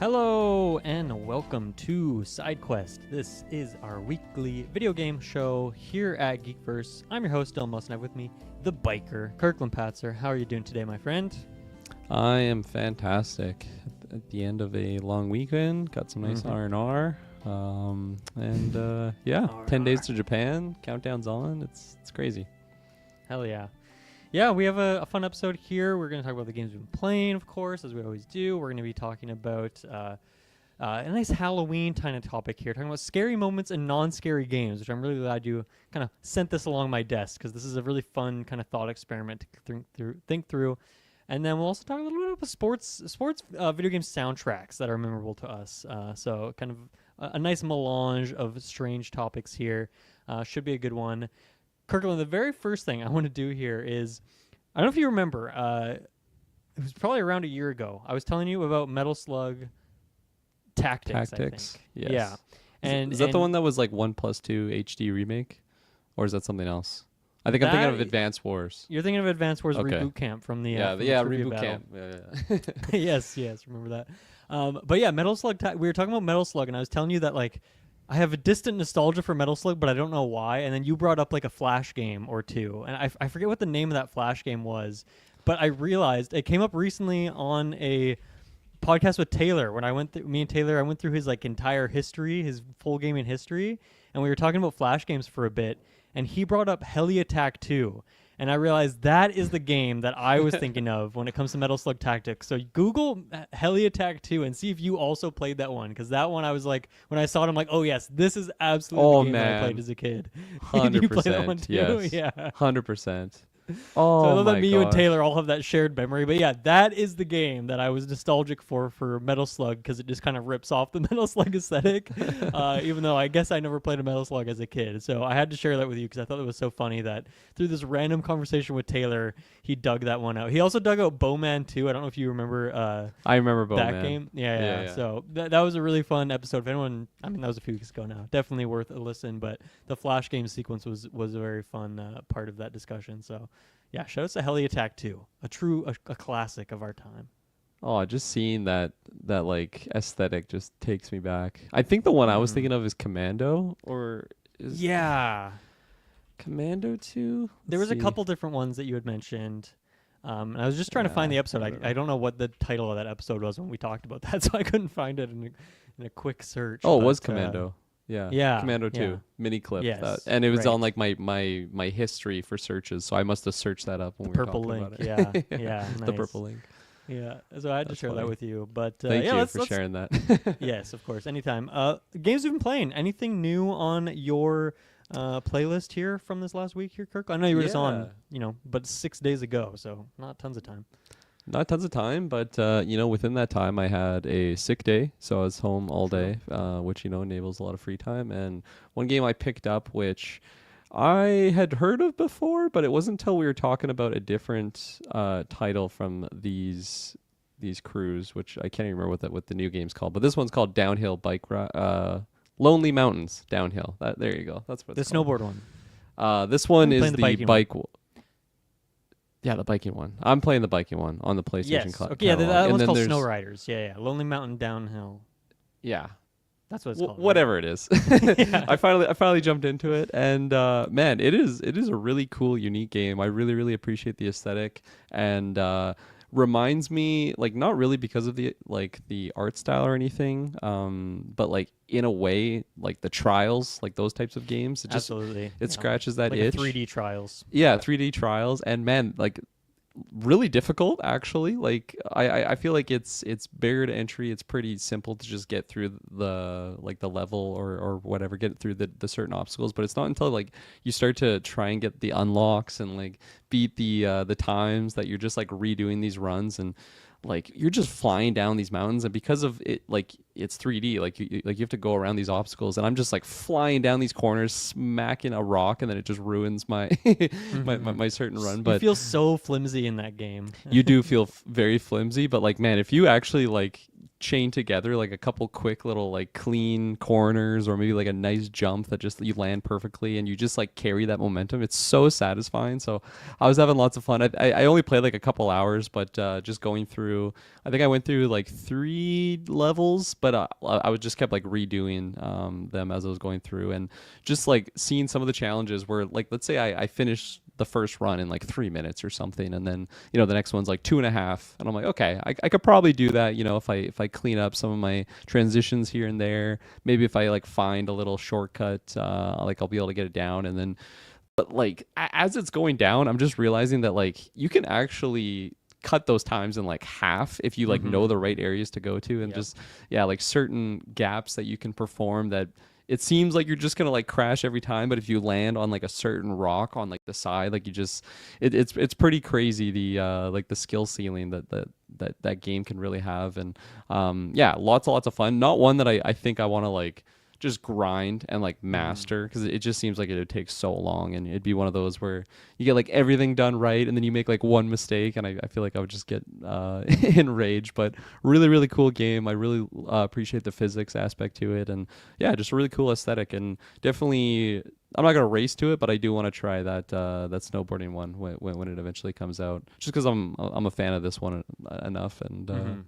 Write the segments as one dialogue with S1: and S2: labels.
S1: Hello and welcome to Sidequest. This is our weekly video game show here at Geekverse. I'm your host, Dylan Musk, and I have with me the biker, Kirklin Patzer. How are you doing today, my friend?
S2: I am fantastic. At the end of a long weekend, got some nice R&R. Yeah, 10 days to Japan. Countdown's on. It's crazy.
S1: Hell yeah. Yeah, we have a fun episode here. We're going to talk about the games we've been playing, of course, as we always do. We're going to be talking about a nice Halloween kind of topic here, talking about scary moments and non-scary games, which I'm really glad you kind of sent this along my desk because this is a really fun kind of thought experiment to think through. And then we'll also talk a little bit about sports video game soundtracks that are memorable to us. So kind of a nice melange of strange topics here. Should be a good one. Kirklin, the very first thing I want to do here is, I don't know if you remember, it was probably around a year ago. I was telling you about Metal Slug Tactics. I think.
S2: Yes.
S1: Yeah. And
S2: is that the one that was like 1+2 HD remake? Or is that something else? I think I'm thinking of Advance Wars.
S1: You're thinking of Advance Wars
S2: Okay.
S1: Reboot Camp from the
S2: Reboot
S1: battle.
S2: Camp. Yeah.
S1: yes, remember that. But yeah, Metal Slug. We were talking about Metal Slug, and I was telling you that like I have a distant nostalgia for Metal Slug, but I don't know why. And then you brought up like a Flash game or two, and I forget what the name of that Flash game was, but I realized it came up recently on a podcast with Taylor when I went through his like entire history, his full gaming history, and we were talking about Flash games for a bit, and he brought up Heli Attack 2. And I realized that is the game that I was thinking of when it comes to Metal Slug Tactics. So Google Heli Attack 2 and see if you also played that one. Because that one I was like, when I saw it, I'm like, oh yes, this is absolutely the game that I played as a kid.
S2: 100%.
S1: You play that one too?
S2: Yes.
S1: Yeah.
S2: 100%.
S1: Oh, so I love
S2: my
S1: that you and
S2: gosh.
S1: Taylor all have that shared memory. But yeah, that is the game that I was nostalgic for Metal Slug because it just kind of rips off the Metal Slug aesthetic. Even though I guess I never played a Metal Slug as a kid. So I had to share that with you because I thought it was so funny that through this random conversation with Taylor, he dug that one out. He also dug out Bowman 2. I don't know if you remember
S2: I remember Bowman.
S1: that game. Yeah. So that was a really fun episode. If anyone, I mean, that was a few weeks ago now. Definitely worth a listen. But the Flash game sequence was a very fun part of that discussion. So yeah, shout out to Heli Attack 2, a classic of our time.
S2: Oh, just seeing that like aesthetic just takes me back. I think the one I was thinking of is Commando, or is Commando 2?
S1: There was a couple different ones that you had mentioned. And I was just trying to find the episode. I don't know what the title of that episode was when we talked about that, so I couldn't find it in a quick search.
S2: Oh, it was Commando. Yeah, Commando 2
S1: yeah.
S2: mini clip,
S1: Yes,
S2: and it was
S1: right.
S2: on like my history for searches, so I must have searched that up when
S1: The
S2: we were
S1: purple
S2: talking
S1: link,
S2: about it.
S1: yeah,
S2: The
S1: nice.
S2: purple link.
S1: Yeah, so I had to share that
S2: funny.
S1: with you. But
S2: Thank
S1: yeah,
S2: you
S1: let's
S2: for sharing that.
S1: Yes, of course, anytime. Games you've been playing? Anything new on your playlist here from this last week here, Kirk? I know you were just on, but 6 days ago, so not tons of time.
S2: Not tons of time, but within that time I had a sick day, so I was home all day, which enables a lot of free time. And one game I picked up, which I had heard of before, but it wasn't until we were talking about a different title from these crews, which I can't even remember what the new game's called. But this one's called Downhill Bike Lonely Mountains Downhill. There you go. That's what it's called.
S1: Snowboard one.
S2: This one is
S1: the
S2: bike. Yeah, the biking one. I'm playing the biking one on the PlayStation.
S1: Yes. Okay. Yeah, that
S2: catalog.
S1: one's
S2: And
S1: called
S2: then
S1: Snow
S2: there's-
S1: Riders. Yeah. Lonely Mountain Downhill.
S2: Yeah.
S1: That's what it's called.
S2: Whatever it is.
S1: Yeah.
S2: I finally jumped into it, and man, it is a really cool, unique game. I really, really appreciate the aesthetic, and reminds me, like, not really because of the art style or anything, but like in a way, like the Trials, like those types of games. It just
S1: Absolutely.
S2: it scratches that
S1: like
S2: itch.
S1: 3D Trials.
S2: Yeah, 3D Trials, and man, like really difficult actually. Like I feel like it's barrier to entry. It's pretty simple to just get through the level or whatever, get through the certain obstacles, but it's not until like you start to try and get the unlocks and like beat the times that you're just like redoing these runs, and like you're just flying down these mountains, and because of it, like it's 3D, like you have to go around these obstacles, and I'm just like flying down these corners, smacking a rock, and then it just ruins my my certain run. But
S1: you feel so flimsy in that game.
S2: you do feel very flimsy, but like, man, if you actually like chain together like a couple quick little like clean corners or maybe like a nice jump that just you land perfectly and you just like carry that momentum. It's so satisfying. So I was having lots of fun. I only played like a couple hours, but just going through, I think I went through like 3 levels, but I was just kept like redoing them as I was going through, and just like seeing some of the challenges where like, let's say I finished the first run in like 3 minutes or something, and then the next one's like 2.5, and I'm like, okay, I could probably do that, if I clean up some of my transitions here and there, maybe if I like find a little shortcut, like I'll be able to get it down. And then but like as it's going down, I'm just realizing that like you can actually cut those times in like half if you like know the right areas to go to, and just like certain gaps that you can perform that it seems like you're just gonna like crash every time, but if you land on like a certain rock on like the side, like you just it's pretty crazy, the like the skill ceiling that game can really have. And lots of fun. Not one that I think I want to like just grind and like master, because it just seems like it would take so long, and it'd be one of those where you get like everything done right and then you make like one mistake, and I feel like I would just get enraged. But really cool game. I really appreciate the physics aspect to it, and just a really cool aesthetic. And definitely I'm not gonna race to it, but I do want to try that snowboarding one when it eventually comes out, just because I'm a fan of this one enough. And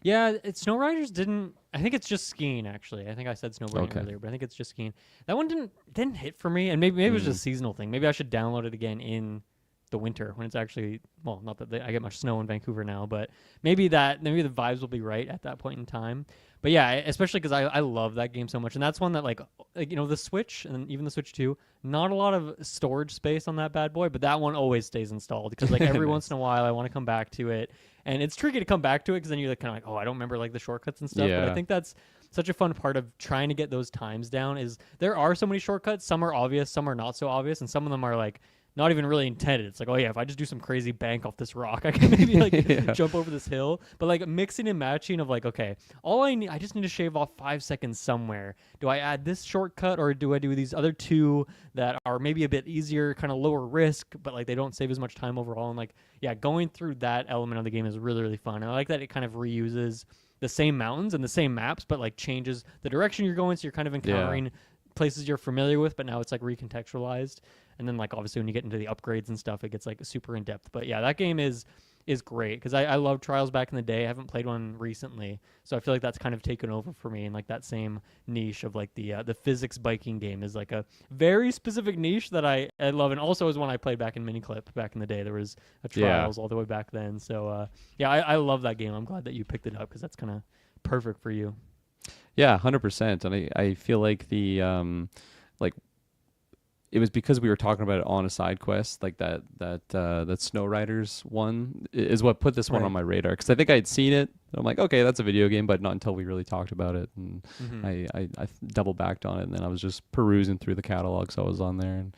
S1: Yeah, Snow Riders didn't. I think it's just skiing, actually. I think I said snowboarding earlier, but I think it's just skiing. That one didn't hit for me, and maybe it was just a seasonal thing. Maybe I should download it again in the winter when it's actually, well, not that I get much snow in Vancouver now, but maybe the vibes will be right at that point in time. But yeah, especially because I love that game so much, and that's one that like the Switch and even the Switch 2, not a lot of storage space on that bad boy, but that one always stays installed because like every once in a while I want to come back to it, and it's tricky to come back to it because then you're like, kind of like, oh, I don't remember like the shortcuts and stuff. But I think that's such a fun part of trying to get those times down, is there are so many shortcuts. Some are obvious, some are not so obvious, and some of them are like not even really intended. It's like, oh yeah, if I just do some crazy bank off this rock, I can maybe like jump over this hill. But like mixing and matching of like, okay, I just need to shave off 5 seconds somewhere. Do I add this shortcut, or do I do these other two that are maybe a bit easier, kind of lower risk, but like they don't save as much time overall? And like, going through that element of the game is really fun. And I like that it kind of reuses the same mountains and the same maps, but like changes the direction you're going. So you're kind of encountering places you're familiar with, but now it's like recontextualized. And then like obviously when you get into the upgrades and stuff, it gets like super in depth. But yeah, that game is great because I love Trials back in the day. I haven't played one recently, so I feel like that's kind of taken over for me. And like that same niche of like the physics biking game is like a very specific niche that I love, and also is one I played back in Miniclip back in the day. There was a Trials all the way back then. So I love that game. I'm glad that you picked it up because that's kind of perfect for you.
S2: Yeah, 100%. And I feel like the like it was because we were talking about it on a side quest, like that Snow Riders one is what put this one on my radar, because I think I'd seen it and I'm like, okay, that's a video game, but not until we really talked about it. And I double backed on it, and then I was just perusing through the catalog, so I was on there, and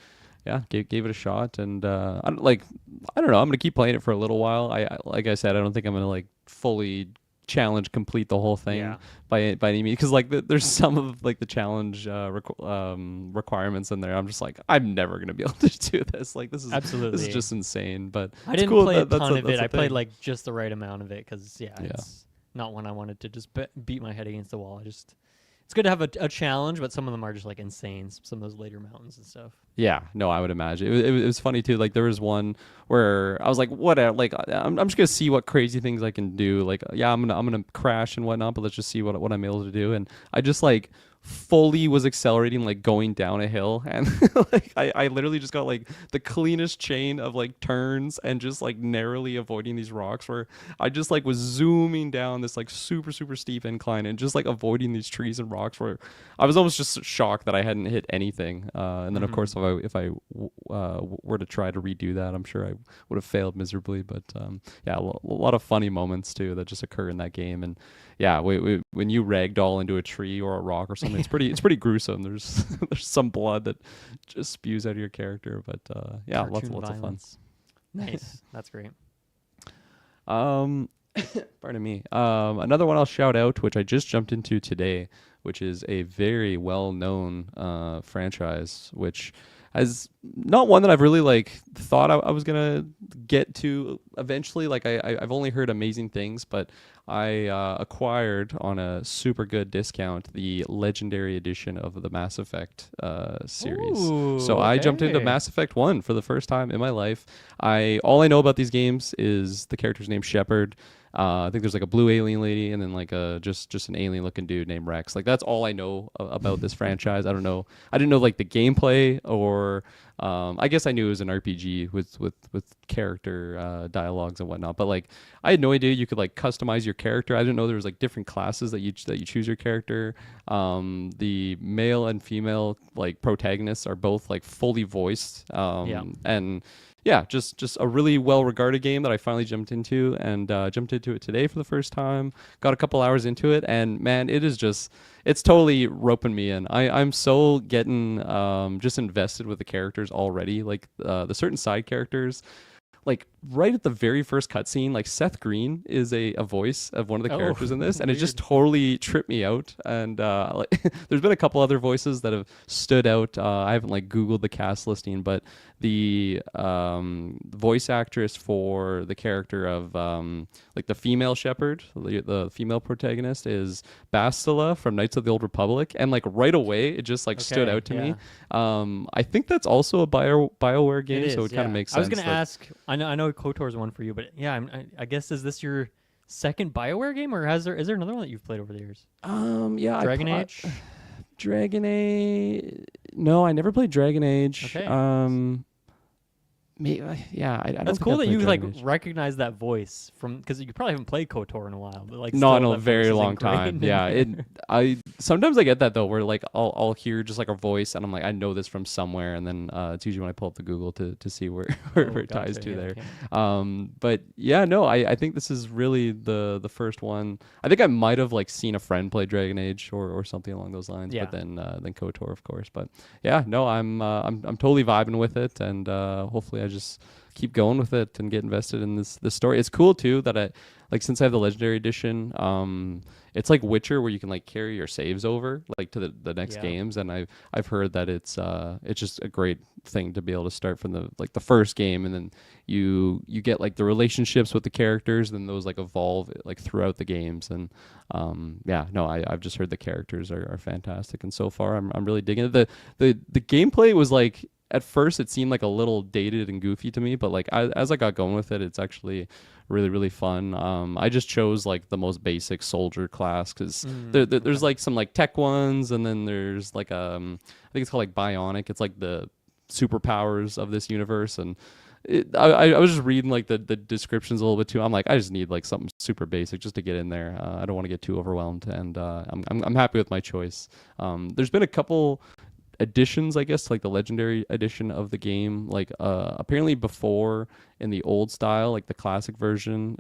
S2: gave it a shot. And I don't know, I'm gonna keep playing it for a little while. Like I said, I don't think I'm gonna like fully complete the whole thing by any means, because like there's some of like the challenge requirements in there. I'm just like, I'm never gonna be able to do this. Like this is just insane. But
S1: I didn't play a ton of it. I played like just the right amount of it because it's not one I wanted to just beat my head against the wall. It's good to have a challenge, but some of them are just like insane. Some of those later mountains and stuff. Yeah,
S2: no, I would imagine it was funny too. Like there was one where I was like, what? Like I'm just gonna see what crazy things I can do. Like I'm gonna crash and whatnot, but let's just see what I'm able to do. And I just like fully was accelerating, like going down a hill, and like I literally just got like the cleanest chain of like turns and just like narrowly avoiding these rocks, where I just like was zooming down this like super steep incline and just like avoiding these trees and rocks, where I was almost just shocked that I hadn't hit anything. And then of course if I were to try to redo that, I'm sure I would have failed miserably. But a lot of funny moments too that just occur in that game. And when you ragdoll into a tree or a rock or something, it's pretty gruesome. There's some blood that just spews out of your character, but lots of fun.
S1: Nice. That's great.
S2: Pardon me. Another one I'll shout out, which I just jumped into today, which is a very well-known franchise, which as not one that I've really like thought I was gonna get to eventually. Like I've only heard amazing things, but I acquired on a super good discount the Legendary Edition of the Mass Effect series.
S1: Ooh,
S2: So I jumped into
S1: okay.
S2: Mass Effect 1 for the first time in my life. All I know about these games is the character's named Shepard. I think there's like a blue alien lady and then like a just an alien looking dude named Rex. Like that's all I know about this franchise. I don't know. I didn't know like the gameplay or I guess I knew it was an RPG with character dialogues and whatnot. But like I had no idea you could like customize your character. I didn't know there was like different classes that you choose your character. The male and female like protagonists are both like fully voiced.
S1: Yeah.
S2: And yeah, just a really well regarded game that I finally jumped into and jumped into it today for the first time. Got a couple hours into it, and man, it's totally roping me in. I'm so getting just invested with the characters already. Like the certain side characters, like right at the very first cutscene, like Seth Green is a voice of one of the
S1: Oh,
S2: characters in this, and it just
S1: weird.
S2: totally tripped me out. And like, there's been a couple other voices that have stood out. I haven't like Googled the cast listing, but the voice actress for the character of like the female shepherd, the female protagonist, is Bastila from Knights of the Old Republic, and like right away it just like stood
S1: Okay,
S2: out to
S1: yeah.
S2: me. I think that's also a BioWare
S1: It
S2: game, so
S1: is,
S2: it kind of
S1: yeah.
S2: makes
S1: I was
S2: sense.
S1: gonna ask. I know KOTOR's one for you, but yeah, I guess is this your second Bioware game, or is there another one that you've played over the years?
S2: Yeah,
S1: Dragon Age.
S2: Dragon Age. No, I never played Dragon Age.
S1: Okay.
S2: Yeah, I don't
S1: That's
S2: think
S1: cool
S2: I
S1: that
S2: played
S1: you like
S2: Dragon Age.
S1: recognize that voice from because you probably haven't played KOTOR in a while, but like
S2: Not
S1: still
S2: in a
S1: that voice
S2: very
S1: is
S2: long time.
S1: ingrained in
S2: Yeah,
S1: there.
S2: I sometimes I get that though, where like I'll hear just like a voice, and I'm like I know this from somewhere, and then it's usually when I pull up the Google to see where
S1: Oh,
S2: where it ties
S1: gotcha.
S2: to
S1: Yeah,
S2: there.
S1: okay.
S2: But yeah, no, I think this is really the first one. I think I might have like seen a friend play Dragon Age or something along those lines,
S1: Yeah.
S2: but then KOTOR, of course. But yeah, no, I'm totally vibing with it, and hopefully I just keep going with it and get invested in this story. It's cool too that I like since I have the Legendary Edition. It's like Witcher where you can like carry your saves over like to the next
S1: Yeah.
S2: games, and I've heard that it's just a great thing to be able to start from the first game, and then you get like the relationships with the characters, and those like evolve like throughout the games. And yeah, no, I've just heard the characters are fantastic, and so far I'm really digging it. The gameplay was like at first it seemed like a little dated and goofy to me, but like as I got going with it, it's actually really fun. I just chose like the most basic soldier class because there's
S1: Okay.
S2: like some like tech ones, and then there's like I think it's called like bionic. It's like the superpowers of this universe, and I was just reading like the descriptions a little bit too. I'm like I just need like something super basic just to get in there. I don't want to get too overwhelmed, and I'm happy with my choice. There's been a couple editions, I guess, like the Legendary Edition of the game. Like apparently before in the old style, like the classic version,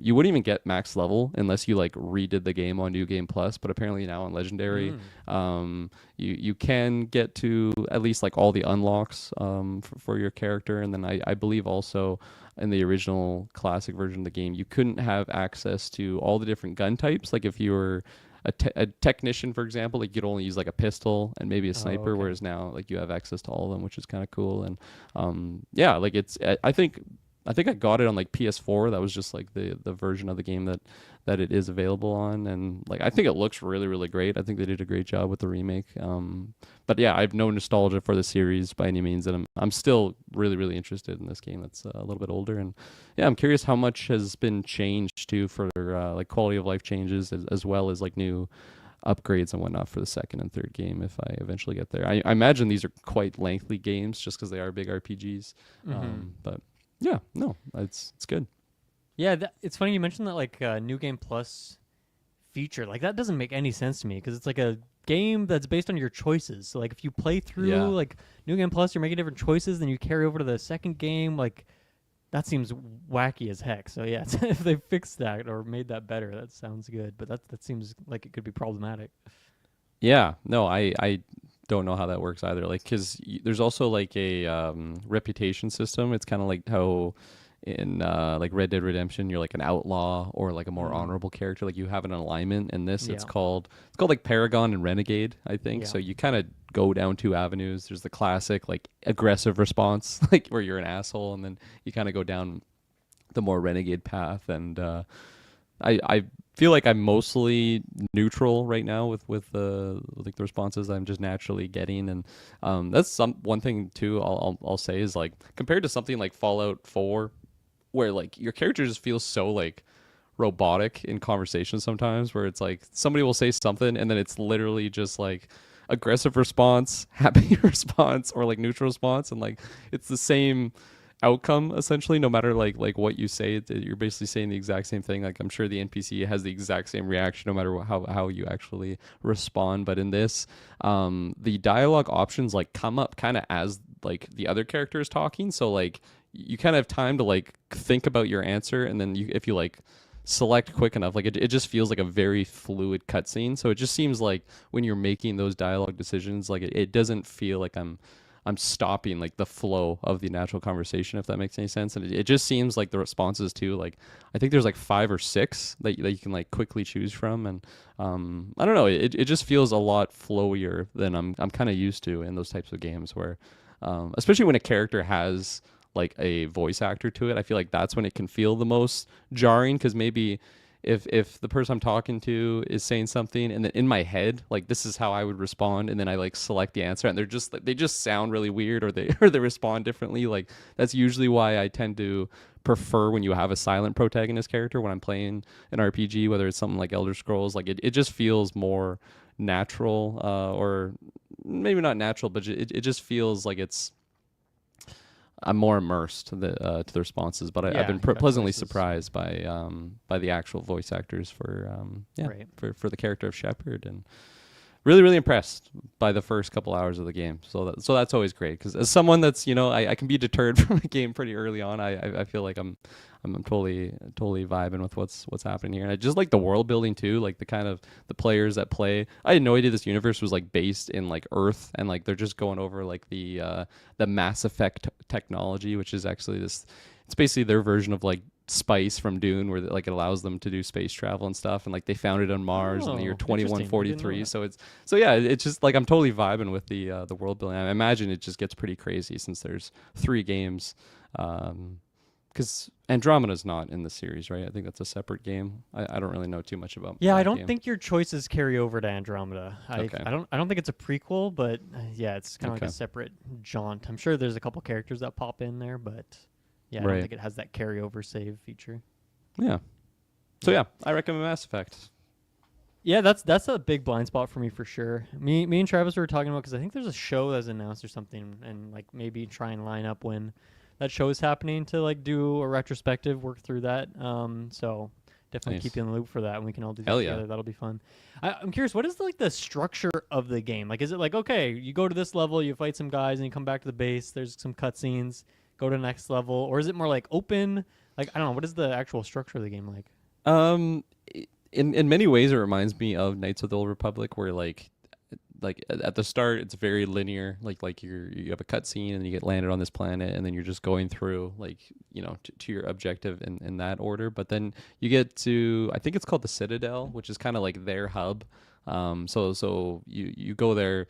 S2: you wouldn't even get max level unless you like redid the game on New Game Plus. But apparently now on Legendary, you can get to at least like all the unlocks for your character. And then I believe also in the original classic version of the game, you couldn't have access to all the different gun types. Like if you were a technician, for example, like you'd only use like a pistol and maybe a
S1: Oh,
S2: sniper,
S1: okay.
S2: whereas now like you have access to all of them, which is kind of cool. And yeah, like I think I got it on like PS4. That was just like the version of the game that it is available on, and like I think it looks really great. I think they did a great job with the remake. But yeah, I have no nostalgia for the series by any means, and I'm still really interested in this game that's a little bit older. And yeah, I'm curious how much has been changed too for like quality of life changes as well as like new upgrades and whatnot for the second and third game if I eventually get there. I imagine these are quite lengthy games just because they are big RPGs. But yeah, no, it's good.
S1: Yeah, it's funny you mentioned that like New Game Plus feature. Like that doesn't make any sense to me because it's like a game that's based on your choices. So like if you play through
S2: Yeah.
S1: like New Game Plus, you're making different choices, then you carry over to the second game. Like that seems wacky as heck. So yeah, if they fixed that or made that better, that sounds good. But that seems like it could be problematic.
S2: Yeah, no, I don't know how that works either. Like, because there's also like a reputation system. It's kind of like how in like Red Dead Redemption, you're like an outlaw or like a more
S1: Mm.
S2: honorable character. Like you have an alignment. In this,
S1: Yeah.
S2: it's called like Paragon and Renegade, I think.
S1: Yeah.
S2: So you kind of go down two avenues. There's the classic like aggressive response, like where you're an asshole, and then you kind of go down the more renegade path. And I feel like I'm mostly neutral right now with the like the responses I'm just naturally getting. And that's one thing too. I'll say is like compared to something like Fallout 4, where like your character just feels so like robotic in conversation sometimes, where it's like somebody will say something and then it's literally just like aggressive response, happy response, or like neutral response, and like it's the same outcome essentially no matter like what you say. You're basically saying the exact same thing. Like I'm sure the NPC has the exact same reaction no matter how you actually respond. But in this, the dialogue options like come up kind of as like the other character is talking, so like you kind of have time to like think about your answer, and then if you like select quick enough, like it just feels like a very fluid cutscene. So it just seems like when you're making those dialogue decisions, like it doesn't feel like I'm stopping like the flow of the natural conversation, if that makes any sense. And it just seems like the responses too, like I think there's like 5 or 6 that you can like quickly choose from. And I don't know, it just feels a lot flowier than I'm kind of used to in those types of games where especially when a character has like a voice actor to it. I feel like that's when it can feel the most jarring, because maybe if the person I'm talking to is saying something and then in my head like this is how I would respond, and then I like select the answer and they just sound really weird, or they or they respond differently. Like that's usually why I tend to prefer when you have a silent protagonist character when I'm playing an RPG, whether it's something like Elder Scrolls. Like it just feels more natural, or maybe not natural, but it just feels like I'm more immersed to the responses. But
S1: Yeah,
S2: I've been
S1: you got
S2: pleasantly
S1: choices.
S2: surprised by the actual voice actors for
S1: Right.
S2: for the character of Shepard, and really impressed by the first couple hours of the game. So that's always great, because as someone that's I can be deterred from a game pretty early on. I feel like I'm totally vibing with what's happening here. And I just like the world building too, like the kind of the players that play. I had no idea this universe was like based in like Earth, and like they're just going over like the Mass Effect technology, which is actually this. It's basically their version of like Spice from Dune, where like it allows them to do space travel and stuff. And like they found it on Mars in the year
S1: Oh, interesting. I didn't know
S2: 2143.
S1: that.
S2: So yeah, it's just like I'm totally vibing with the world building. I imagine it just gets pretty crazy since there's 3 games. Because Andromeda's not in the series, right? I think that's a separate game. I don't really know too much about.
S1: Yeah,
S2: that
S1: I don't
S2: game.
S1: think your choices carry over to Andromeda.
S2: Okay.
S1: I don't think it's a prequel, but yeah, it's kind of like
S2: Okay.
S1: a separate jaunt. I'm sure there's a couple characters that pop in there, but yeah, I don't
S2: Right.
S1: think it has that carryover save feature.
S2: Yeah. So yeah, I recommend Mass Effect.
S1: Yeah, that's a big blind spot for me for sure. Me and Travis were talking about, because I think there's a show that's announced or something, and like maybe try and line up when that show is happening to like do a retrospective, work through that. So definitely
S2: Nice.
S1: keep you in the loop for that, and we can all do that
S2: Hell yeah.
S1: together. That'll be fun. I'm curious, what is like the structure of the game? Like, is it like, okay, you go to this level, you fight some guys, and you come back to the base. There's some cutscenes. Go to the next level, or is it more like open? Like, I don't know. What is the actual structure of the game like?
S2: In many ways, it reminds me of Knights of the Old Republic, where like at the start it's very linear. Like you have a cutscene and you get landed on this planet, and then you're just going through like to your objective in that order. But then you get to, I think it's called the Citadel, which is kind of like their hub. So you go there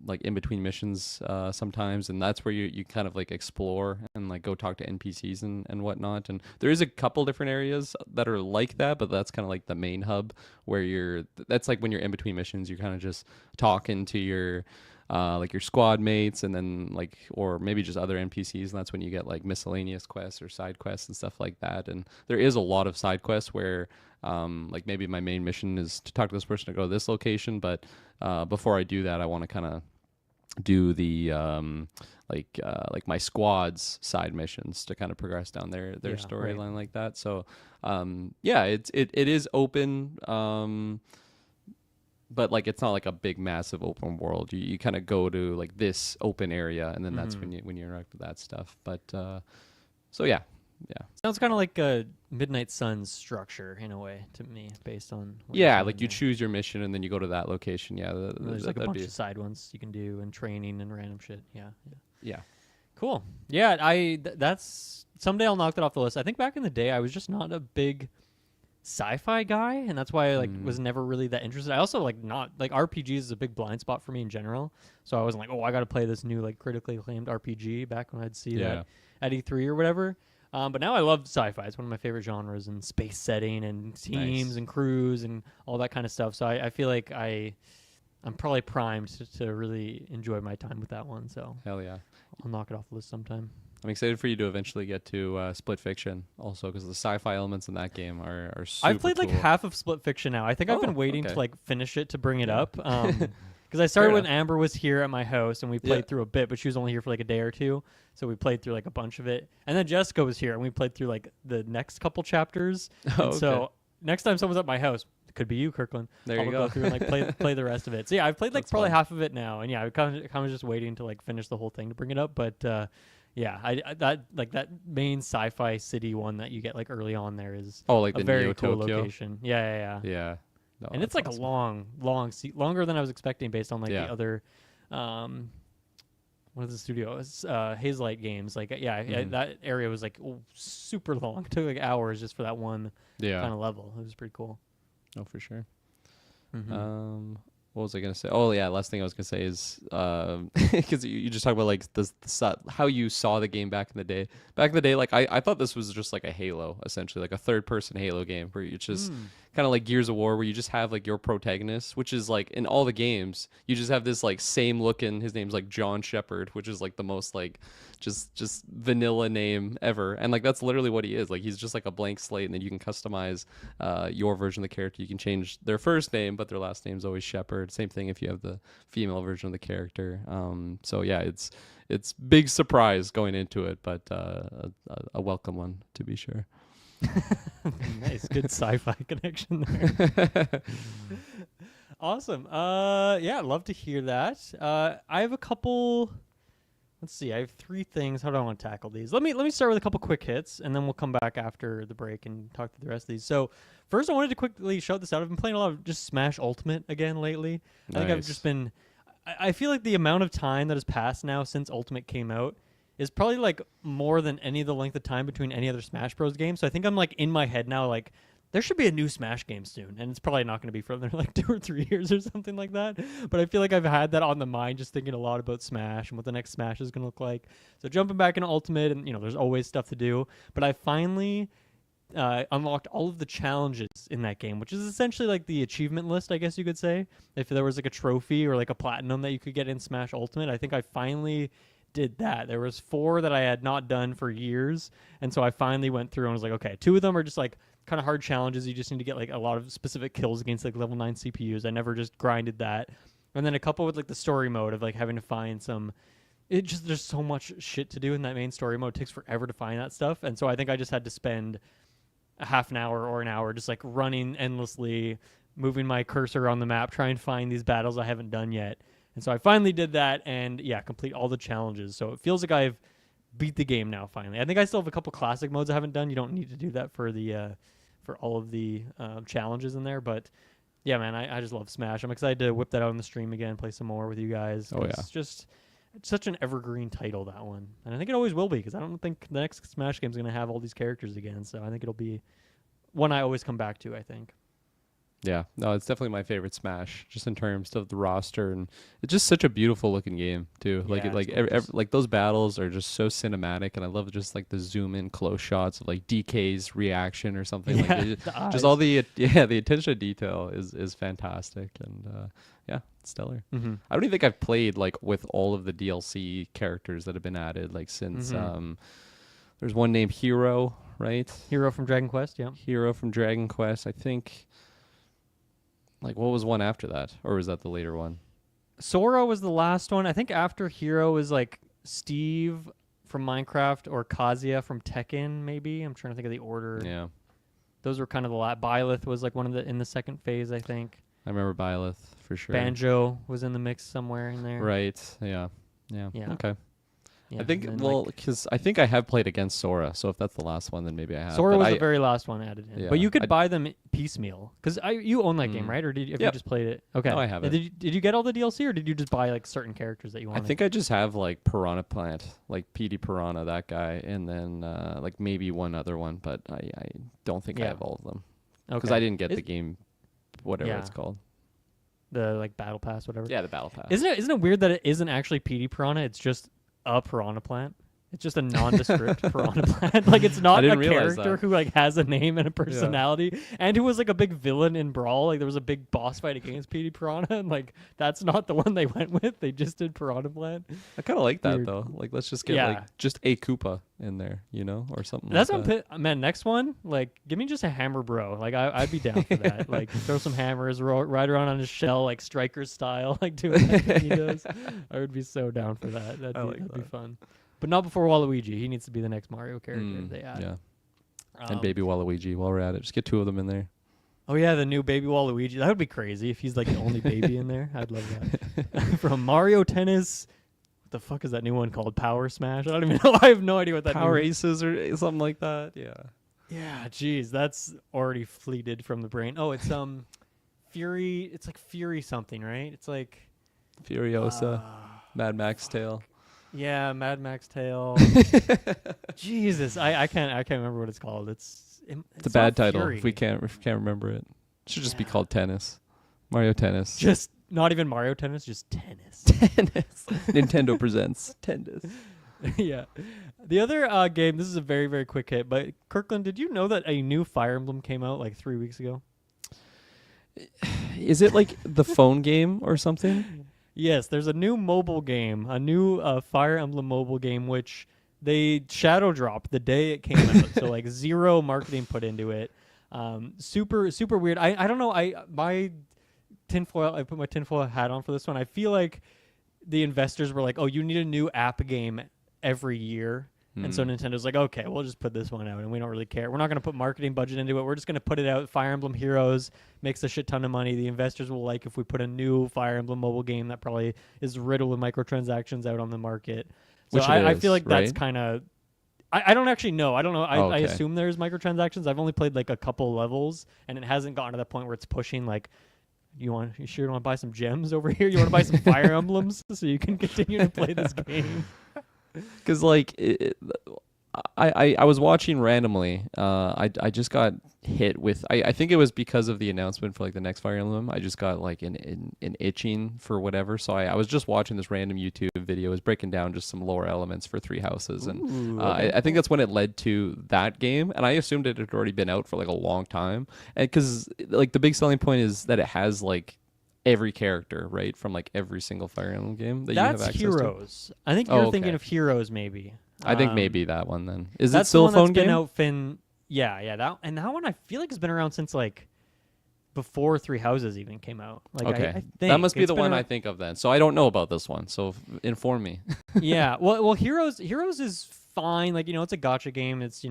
S2: like in between missions sometimes, and that's where you kind of like explore and like go talk to NPCs and whatnot. And there is a couple different areas that are like that, but that's kind of like the main hub where that's like when you're in between missions, you're kind of just talking to your like your squad mates, and then like, or maybe just other NPCs, and that's when you get like miscellaneous quests or side quests and stuff like that. And there is a lot of side quests where like maybe my main mission is to talk to this person to go to this location, but before I do that, I want to kind of do the like my squad's side missions to kind of progress down their
S1: Yeah,
S2: storyline
S1: right.
S2: like that. So yeah, it is open, but like it's not like a big massive open world. You kind of go to like this open area, and then that's when you interact with that stuff. But so yeah.
S1: Sounds kind of like a Midnight Suns structure in a way to me, based on what you're
S2: Yeah,
S1: saying
S2: like you
S1: there.
S2: choose your mission and then you go to that location. Yeah,
S1: There's like a
S2: that'd
S1: bunch
S2: be
S1: of side ones you can do, and training and random shit. Yeah.
S2: yeah.
S1: Cool. Yeah, that's someday I'll knock that off the list. I think back in the day I was just not a big sci-fi guy, and that's why I was never really that interested. I also not like RPGs is a big blind spot for me in general. So I wasn't like, oh, I got to play this new like critically acclaimed RPG back when I'd see that at E3 or whatever. But now I love sci-fi. It's one of my favorite genres, and space setting and teams and crews and all that kind of stuff. So I feel like I'm probably primed to really enjoy my time with that one. So
S2: hell yeah,
S1: I'll knock it off the list sometime.
S2: I'm excited for you to eventually get to Split Fiction also, because the sci-fi elements in that game are super
S1: I've played like
S2: cool.
S1: half of Split Fiction now. I think I've been waiting to like finish it to bring it up. Because I started when Amber was here at my house and we played through a bit, but she was only here for like a day or two. So we played through like a bunch of it. And then Jessica was here and we played through like the next couple chapters. So next time someone's at my house, it could be you, Kirklin.
S2: There you
S1: go through and like play the rest of it. So yeah, I've played like probably half of it now. And yeah, I kind of just waiting to like finish the whole thing to bring it up. But yeah, I that main sci-fi city one that you get like early on there is
S2: like
S1: a
S2: the
S1: very
S2: Neo
S1: cool
S2: Tokyo?
S1: location. Yeah.
S2: Yeah. No,
S1: And it's like
S2: awesome.
S1: a long longer than I was expecting based on like the other what is the studio? It's Hazelight Games. Like that area was like super long. It took like hours just for that one kind of level. It was pretty cool.
S2: Oh, for sure.
S1: Mm-hmm.
S2: What was I gonna say? Oh yeah, last thing I was gonna say is because you just talk about like how you saw the game back in the day. Back in the day, like I thought this was just like a Halo, essentially, like a third-person Halo game where you just kind of like Gears of War, where you just have like your protagonist, which is like in all the games, you just have this like same looking. His name's like John Shepard, which is like the most like just vanilla name ever, and like that's literally what he is. Like he's just like a blank slate, and then you can customize your version of the character. You can change their first name, but their last name's always Shepard. Same thing if you have the female version of the character. So yeah, it's big surprise going into it, but a welcome one to be sure.
S1: Nice, good sci-fi connection there. Awesome. Yeah, I'd love to hear that. I have a couple. Let's see. I have 3 things. How do I want to tackle these? Let me start with a couple quick hits, and then we'll come back after the break and talk through the rest of these. So first, I wanted to quickly shout this out. I've been playing a lot of just Smash Ultimate again lately. I think I've just been. I feel like the amount of time that has passed now since Ultimate came out is probably like more than any of the length of time between any other Smash Bros. Game. So I think I'm like in my head now, like there should be a new Smash game soon, and it's probably not going to be for another like 2 or 3 years or something like that. But I feel like I've had that on the mind, just thinking a lot about Smash and what the next Smash is going to look like. So jumping back into Ultimate, and there's always stuff to do. But I finally unlocked all of the challenges in that game, which is essentially like the achievement list, I guess you could say. If there was like a trophy or like a platinum that you could get in Smash Ultimate, I think I finally did that. There was 4 that I had not done for years, and so I finally went through and was like, okay, 2 of them are just like kind of hard challenges. You just need to get like a lot of specific kills against like level 9 CPUs. I never just grinded that. And then a couple with like the story mode of like having to find some. There's so much shit to do in that main story mode. It takes forever to find that stuff, and so I think I just had to spend a half an hour or an hour just like running endlessly, moving my cursor on the map, trying to find these battles I haven't done yet. And so I finally did that, and yeah, complete all the challenges. So it feels like I've beat the game now finally. I think I still have a couple classic modes I haven't done. You don't need to do that for the for all of the challenges in there, but yeah, man, I just love Smash. I'm excited to whip that out on the stream again, play some more with you guys.
S2: Oh yeah,
S1: it's such an evergreen title, that one, and I think it always will be, because I don't think the next Smash game is going to have all these characters again. So I think it'll be one I always come back to, I think.
S2: Yeah, no, it's definitely my favorite Smash, just in terms of the roster, and it's just such a beautiful looking game too. Like
S1: Yeah,
S2: like those battles are just so cinematic, and I love just like the zoom in close shots of like DK's reaction or something.
S1: Yeah,
S2: Like just all the the attention to detail is fantastic, and yeah, it's stellar.
S1: Mm-hmm.
S2: I don't even think I've played like with all of the DLC characters that have been added, like since there's one named Hero, right?
S1: Hero from Dragon Quest, yeah.
S2: Hero from Dragon Quest, I think. Like, what was one after that? Or was that the later one?
S1: Sora was the last one. I think after Hero is like Steve from Minecraft or Kazuya from Tekken, maybe. I'm trying to think of the order.
S2: Yeah.
S1: Those were kind of the last. Byleth was like one of the in the second phase, I think.
S2: I remember Byleth for sure.
S1: Banjo was in the mix somewhere in there.
S2: Right. Yeah.
S1: Yeah.
S2: Okay.
S1: Yeah,
S2: I think
S1: and then,
S2: because I think I have played against Sora, so if that's the last one, then maybe I have.
S1: Sora
S2: But
S1: was the very last one added in,
S2: Yeah,
S1: but you could buy them piecemeal because you own that game,
S2: Mm.
S1: right? Or have you
S2: Yep.
S1: just played it? Okay,
S2: No, I have
S1: And
S2: it.
S1: Did you get all the DLC, or did you just buy like certain characters that you
S2: I
S1: wanted?
S2: think I just have like Piranha Plant, like PD Piranha, that guy, and then like maybe one other one, but I don't think I
S1: Yeah.
S2: have all of them
S1: Okay,
S2: because I didn't get
S1: Is-
S2: the game, whatever
S1: Yeah.
S2: it's called.
S1: the like battle pass, whatever.
S2: Yeah, the Battle Pass.
S1: Isn't it weird that it isn't actually PD Piranha? It's just a piranha plant. It's just a nondescript piranha plant. Like it's not a
S2: didn't realize
S1: character
S2: that.
S1: who like has a name and a personality, and who was like a big villain in Brawl. Like there was a big boss fight against PD Piranha, and like that's not the one they went with. They just did piranha plant.
S2: I kind of like that
S1: Weird.
S2: though. Like let's just get
S1: Yeah.
S2: like just a Koopa in there, or something.
S1: That's
S2: like
S1: what
S2: that.
S1: man. Next one, like give me just a hammer, bro. Like I'd be down for that. Like throw some hammers, ride around on his shell, like Striker style, like doing that he does. I would be so down for that. That'd be fun. But not before Waluigi. He needs to be the next Mario character they add.
S2: Yeah, and Baby Waluigi. While we're at it, just get two of them in there.
S1: Oh yeah, the new Baby Waluigi. That would be crazy if he's like the only baby in there. I'd love that. From Mario Tennis. What the fuck is that new one called? Power Smash? I don't even know. I have no idea what that
S2: Power
S1: new-
S2: Aces or something like that. Yeah.
S1: Yeah, geez, that's already fleeted from the brain. Oh, it's Fury. It's like Fury something, right? It's like
S2: Furiosa, Mad Max Tale.
S1: yeah, Mad Max Tale. Jesus, I can't remember what it's called. It's
S2: It's a bad
S1: not
S2: title
S1: Fury.
S2: if we can't remember it. It should just be
S1: Yeah.
S2: called Tennis. Mario Tennis.
S1: Just not even Mario Tennis, just tennis.
S2: Tennis. Nintendo presents Tennis.
S1: Yeah. The other game, this is a very, very quick hit, but Kirkland, did you know that a new Fire Emblem came out like 3 weeks ago?
S2: Is it like the phone game or something?
S1: Yes, there's a new mobile game, a new Fire Emblem mobile game, which they shadow dropped the day it came out. So like zero marketing put into it. Super, super weird. I don't know. I put my tinfoil hat on for this one. I feel like the investors were like, oh, you need a new app game every year. And so Nintendo's like, okay, we'll just put this one out, and we don't really care. We're not going to put marketing budget into it. We're just going to put it out. Fire Emblem Heroes makes a shit ton of money. The investors will like if we put a new Fire Emblem mobile game that probably is riddled with microtransactions out on the market. So
S2: Which it
S1: I
S2: is,
S1: feel like that's
S2: right?
S1: kind of... I don't actually know. I don't know. I
S2: Okay.
S1: assume there's microtransactions. I've only played like a couple levels, and it hasn't gotten to that point where it's pushing like, you sure you want to buy some gems over here? You want to buy some Fire Emblems so you can continue to play this game?
S2: Because like I was watching randomly. I just got hit with. I think it was because of the announcement for like the next Fire Emblem. I just got like an itching for whatever. So I was just watching this random YouTube video. It was breaking down just some lore elements for Three Houses, and
S1: Ooh, okay.
S2: I think that's when it led to that game. And I assumed it had already been out for like a long time. And because like the big selling point is that it has like every character, right, from like every single Fire Emblem game that you have
S1: That's
S2: access
S1: Heroes. I think
S2: Oh,
S1: you're
S2: okay.
S1: thinking of Heroes, maybe.
S2: to. I think maybe that one then. Is it
S1: That's
S2: still
S1: the
S2: a
S1: one
S2: phone
S1: that's been
S2: game?
S1: out. Yeah. That one I feel like has been around since like before Three Houses even came out. Like
S2: Okay,
S1: I think
S2: that must be
S1: it's
S2: the
S1: been
S2: one I
S1: around-
S2: think of then. So I don't know about this one. So inform me.
S1: Yeah. Well, Heroes is fine. Like it's a gotcha game. It's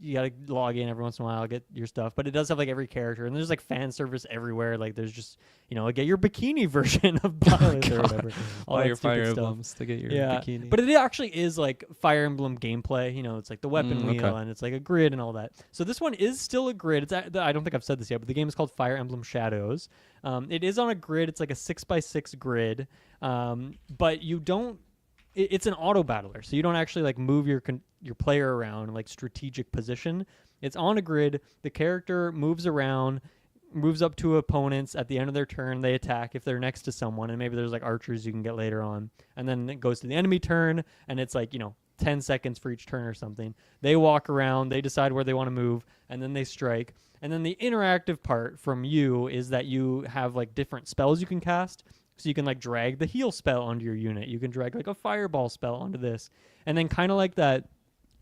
S1: you gotta log in every once in a while, get your stuff. But it does have like every character, and there's like fan service everywhere. Like there's just get your bikini version of Violet or whatever. All
S2: Buy
S1: that
S2: your
S1: stupid
S2: Fire
S1: stuff.
S2: Emblems to get your
S1: Yeah,
S2: bikini.
S1: but it actually is like Fire Emblem gameplay. It's like the weapon wheel
S2: okay.
S1: and it's like a grid and all that. So this one is still a grid. I don't think I've said this yet, but the game is called Fire Emblem Shadows. It is on a grid. It's like a 6x6 grid, but you don't. It's an auto battler, so you don't actually like move your player around in like strategic position. It's on a grid. The character moves around, moves up to opponents. At the end of their turn, they attack if they're next to someone, and maybe there's like archers you can get later on. And then it goes to the enemy turn, and it's like 10 seconds for each turn or something. They walk around, they decide where they want to move, and then they strike. And then the interactive part from you is that you have like different spells you can cast. So you can like drag the heal spell onto your unit. You can drag like a fireball spell onto this. And then kind of like that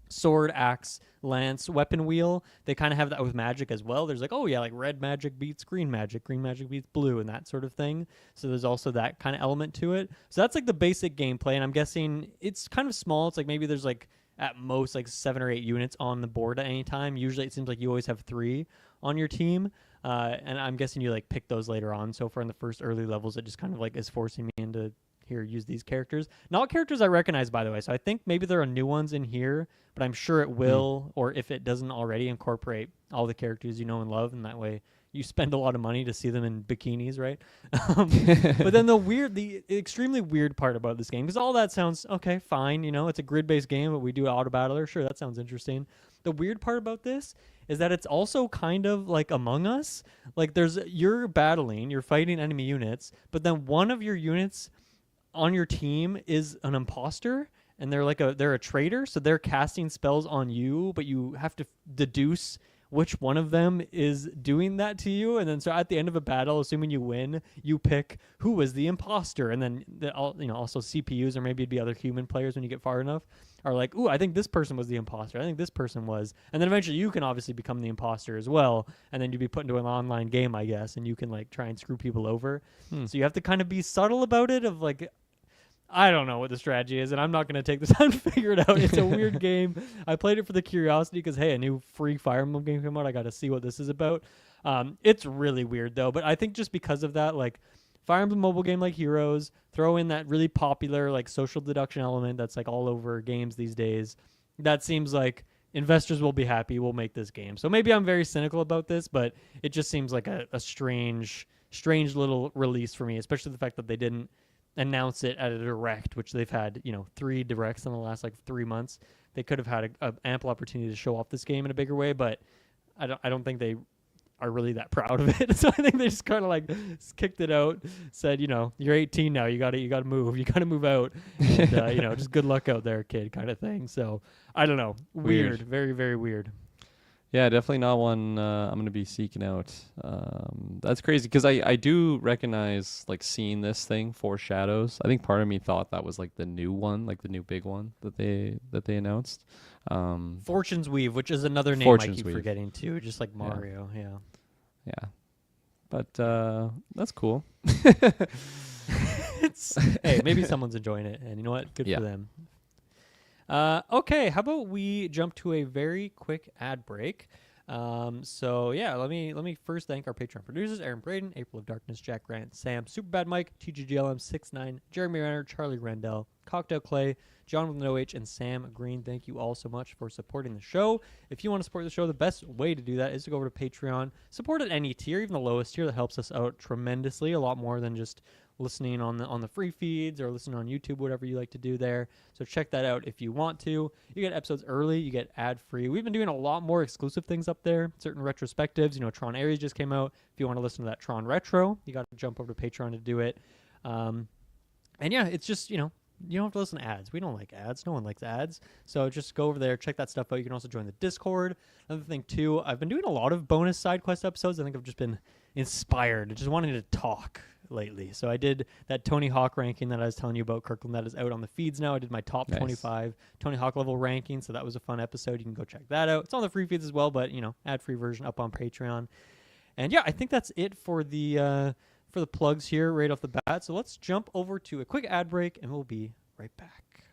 S1: sword, axe, lance, weapon wheel, they kind of have that with magic as well. There's like, oh yeah, like red magic beats green magic beats blue, and that sort of thing. So there's also that kind of element to it. So that's like the basic gameplay, and I'm guessing it's kind of small. It's like maybe there's like at most like 7 or 8 units on the board at any time. Usually it seems like you always have 3 on your team. And I'm guessing you like pick those later on. So far in the first early levels, it just kind of like is forcing me into here use these characters. Not characters I recognize, by the way. So I think maybe there are new ones in here, but I'm sure it will, or if it doesn't already, incorporate all the characters you know and love, and that way you spend a lot of money to see them in bikinis, right? But then the extremely weird part about this game, because all that sounds okay, fine, it's a grid-based game, but we do auto battler. Sure, that sounds interesting. The weird part about this is that it's also kind of like Among Us. Like you're fighting enemy units, but then one of your units on your team is an imposter, and they're a traitor, so they're casting spells on you, but you have to deduce which one of them is doing that to you. And then so at the end of a battle, assuming you win, you pick who was the imposter. And then also CPUs, or maybe it'd be other human players when you get far enough, are like, ooh, I think this person was the imposter. I think this person was. And then eventually you can obviously become the imposter as well. And then you'd be put into an online game, I guess, and you can like try and screw people over. So you have to kind of be subtle about it, of like, I don't know what the strategy is, and I'm not going to take the time to figure it out. It's a weird game. I played it for the curiosity because, hey, a new free Fire Emblem game came out. I got to see what this is about. It's really weird, though. But I think just because of that, like, Fire Emblem mobile game like Heroes, throw in that really popular, like, social deduction element that's, like, all over games these days. That seems like investors will be happy. We'll make this game. So maybe I'm very cynical about this, but it just seems like a strange little release for me, especially the fact that they didn't announce it at a direct, which they've had 3 directs in the last like 3 months. They could have had an ample opportunity to show off this game in a bigger way, but I don't think they are really that proud of it. So I think they just kind of like kicked it out, said, you're 18 now, you got to move out, and just good luck out there, kid, kind of thing. So I don't know, weird. Very, very weird.
S2: Yeah, definitely not one I'm going to be seeking out. That's crazy because I do recognize like seeing this thing for Shadows. I think part of me thought that was like the new one, like the new big one that they announced.
S1: Fortune's Weave, which is another name I keep forgetting too, just like Mario.
S2: Yeah. But that's cool.
S1: Hey, maybe someone's enjoying it, and you know what? Good for them. Okay, how about we jump to a very quick ad break? So yeah, let me first thank our Patreon producers: Aaron Braden, April of Darkness, Jack Grant, Sam, Superbad Mike, TGGLM69, Jeremy Renner, Charlie Rendell, Cocktail Clay, John with no H, and Sam Green. Thank you all so much for supporting the show. If you want to support the show, the best way to do that is to go over to Patreon. Support at any tier, even the lowest tier. That helps us out tremendously, a lot more than just listening on the free feeds or listening on YouTube, whatever you like to do there. So check that out if you want to. You get episodes early, you get ad-free. We've been doing a lot more exclusive things up there, certain retrospectives. Tron Ares just came out. If you want to listen to that Tron Retro, you got to jump over to Patreon to do it. And yeah, it's just, you don't have to listen to ads. We don't like ads. No one likes ads. So just go over there, check that stuff out. You can also join the Discord. Another thing, too, I've been doing a lot of bonus side quest episodes. I think I've just been inspired, just wanting to talk lately. So I did that Tony Hawk ranking that I was telling you about, Kirklin, that is out on the feeds now. I did my top 25 Tony Hawk level ranking, so that was a fun episode. You can go check that out. It's on the free feeds as well, but, ad-free version up on Patreon. And yeah, I think that's it for the plugs here right off the bat. So let's jump over to a quick ad break, and we'll be right back.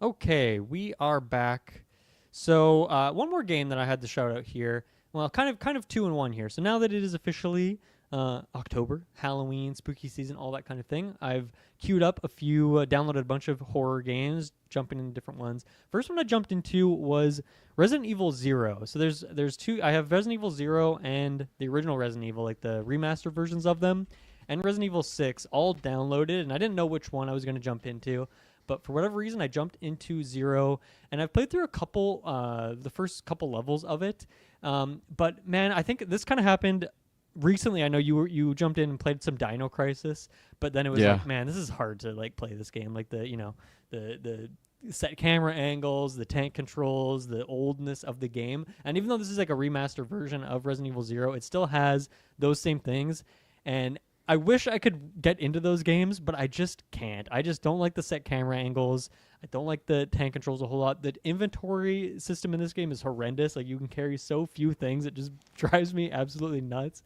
S1: Okay, we are back. So one more game that I had to shout out here. Well, kind of 2 in 1 here. So now that it is officially October, Halloween, spooky season, all that kind of thing, I've queued up a few, downloaded a bunch of horror games, jumping into different ones. First one I jumped into was Resident Evil 0. So there's 2. I have Resident Evil 0 and the original Resident Evil, like the remastered versions of them, and Resident Evil 6 all downloaded, and I didn't know which one I was going to jump into. But for whatever reason, I jumped into 0, and I've played through the first couple levels of it. But man, I think this kind of happened recently. I know you jumped in and played some Dino Crisis, but then it was like, man, this is hard to like play this game. Like the set camera angles, the tank controls, the oldness of the game, and even though this is like a remastered version of Resident Evil 0, it still has those same things. And I wish I could get into those games, but I just can't. I just don't like the set camera angles. I don't like the tank controls a whole lot. The inventory system in this game is horrendous. Like, you can carry so few things. It just drives me absolutely nuts.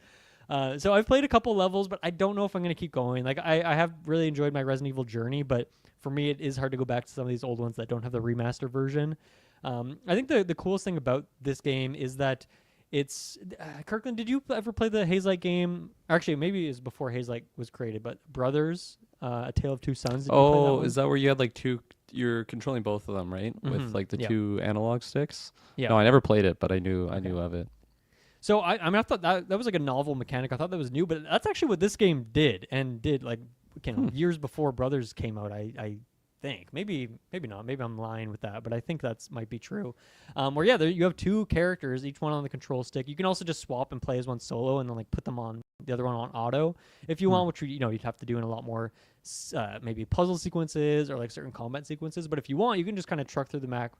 S1: So I've played a couple levels, but I don't know if I'm going to keep going. Like, I have really enjoyed my Resident Evil journey, but for me, it is hard to go back to some of these old ones that don't have the remaster version. I think the coolest thing about this game is that it's Kirkland. Did you ever play the Hazelight game? Actually, maybe it was before Hazelight was created, but Brothers, A Tale of Two Sons. Did you play that
S2: Oh,
S1: one?
S2: is that where you had like two? You're controlling both of them, right? With like the
S1: Yeah.
S2: two analog sticks.
S1: Yeah.
S2: No, I never played it, but I knew
S1: Okay.
S2: of it.
S1: So I mean, I thought that was like a novel mechanic. I thought that was new, but that's actually what this game did like years before Brothers came out. I think maybe not. Maybe I'm lying with that, but I think that's might be true. Where yeah, you have two characters, each one on the control stick. You can also just swap and play as one solo, and then like put them on the other one on auto if you want, which you'd have to do in a lot more maybe puzzle sequences or like certain combat sequences. But if you want, you can just kind of truck through the map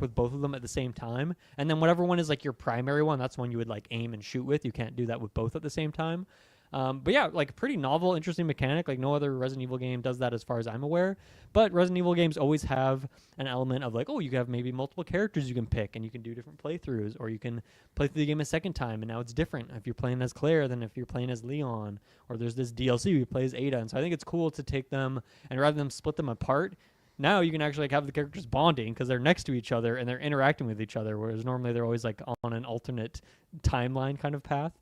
S1: with both of them at the same time, and then whatever one is like your primary one, that's one you would like aim and shoot with. You can't do that with both at the same time. But yeah, like pretty novel, interesting mechanic. Like no other Resident Evil game does that as far as I'm aware. But Resident Evil games always have an element of like, oh, you have maybe multiple characters you can pick and you can do different playthroughs, or you can play through the game a second time and now it's different if you're playing as Claire than if you're playing as Leon, or there's this DLC where you play as Ada. And so I think it's cool to take them and rather than split them apart, now you can actually like have the characters bonding because they're next to each other and they're interacting with each other, whereas normally they're always like on an alternate timeline kind of path.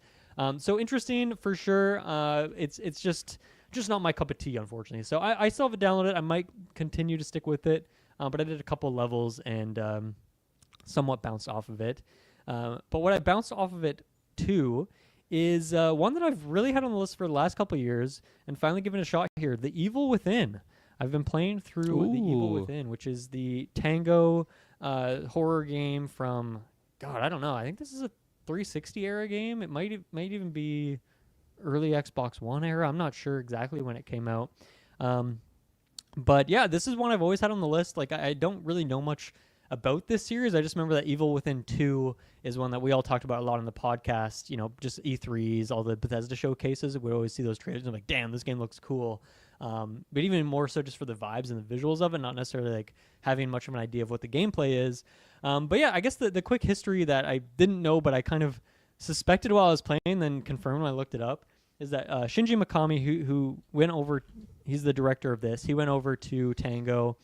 S1: So interesting for sure. It's just not my cup of tea, unfortunately. So I still have it downloaded. I might continue to stick with it, but I did a couple levels and somewhat bounced off of it. But what I bounced off of it to is one that I've really had on the list for the last couple of years and finally given a shot here, The Evil Within. I've been playing through The Evil Within, which is the Tango horror game from, God, I don't know. I think this is a 360 era game. It might even be early Xbox One era. I'm not sure exactly when it came out. But yeah, this is one I've always had on the list. Like I don't really know much about this series. I just remember that Evil Within 2 is one that we all talked about a lot on the podcast. Just E3s, all the Bethesda showcases. We always see those trailers and I'm like, damn, this game looks cool. But even more so just for the vibes and the visuals of it, not necessarily like having much of an idea of what the gameplay is. But yeah, I guess the quick history that I didn't know, but I kind of suspected while I was playing, then confirmed when I looked it up, is that Shinji Mikami, who went over, he's the director of this. He went over to Tango,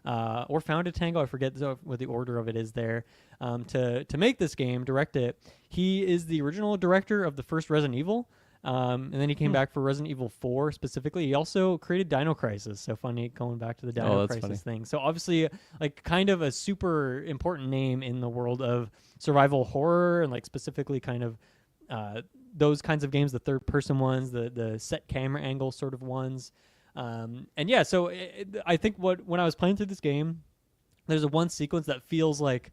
S1: or founded Tango. I forget what the order of it is there, to make this game, direct it. He is the original director of the first Resident Evil. And then he came back for Resident Evil 4 specifically. He also created Dino Crisis. So funny going back to the Dino Crisis thing. So obviously like kind of a super important name in the world of survival horror and like specifically kind of those kinds of games, the third person ones, the set camera angle sort of ones. And yeah, so I think when I was playing through this game, there's one sequence that feels like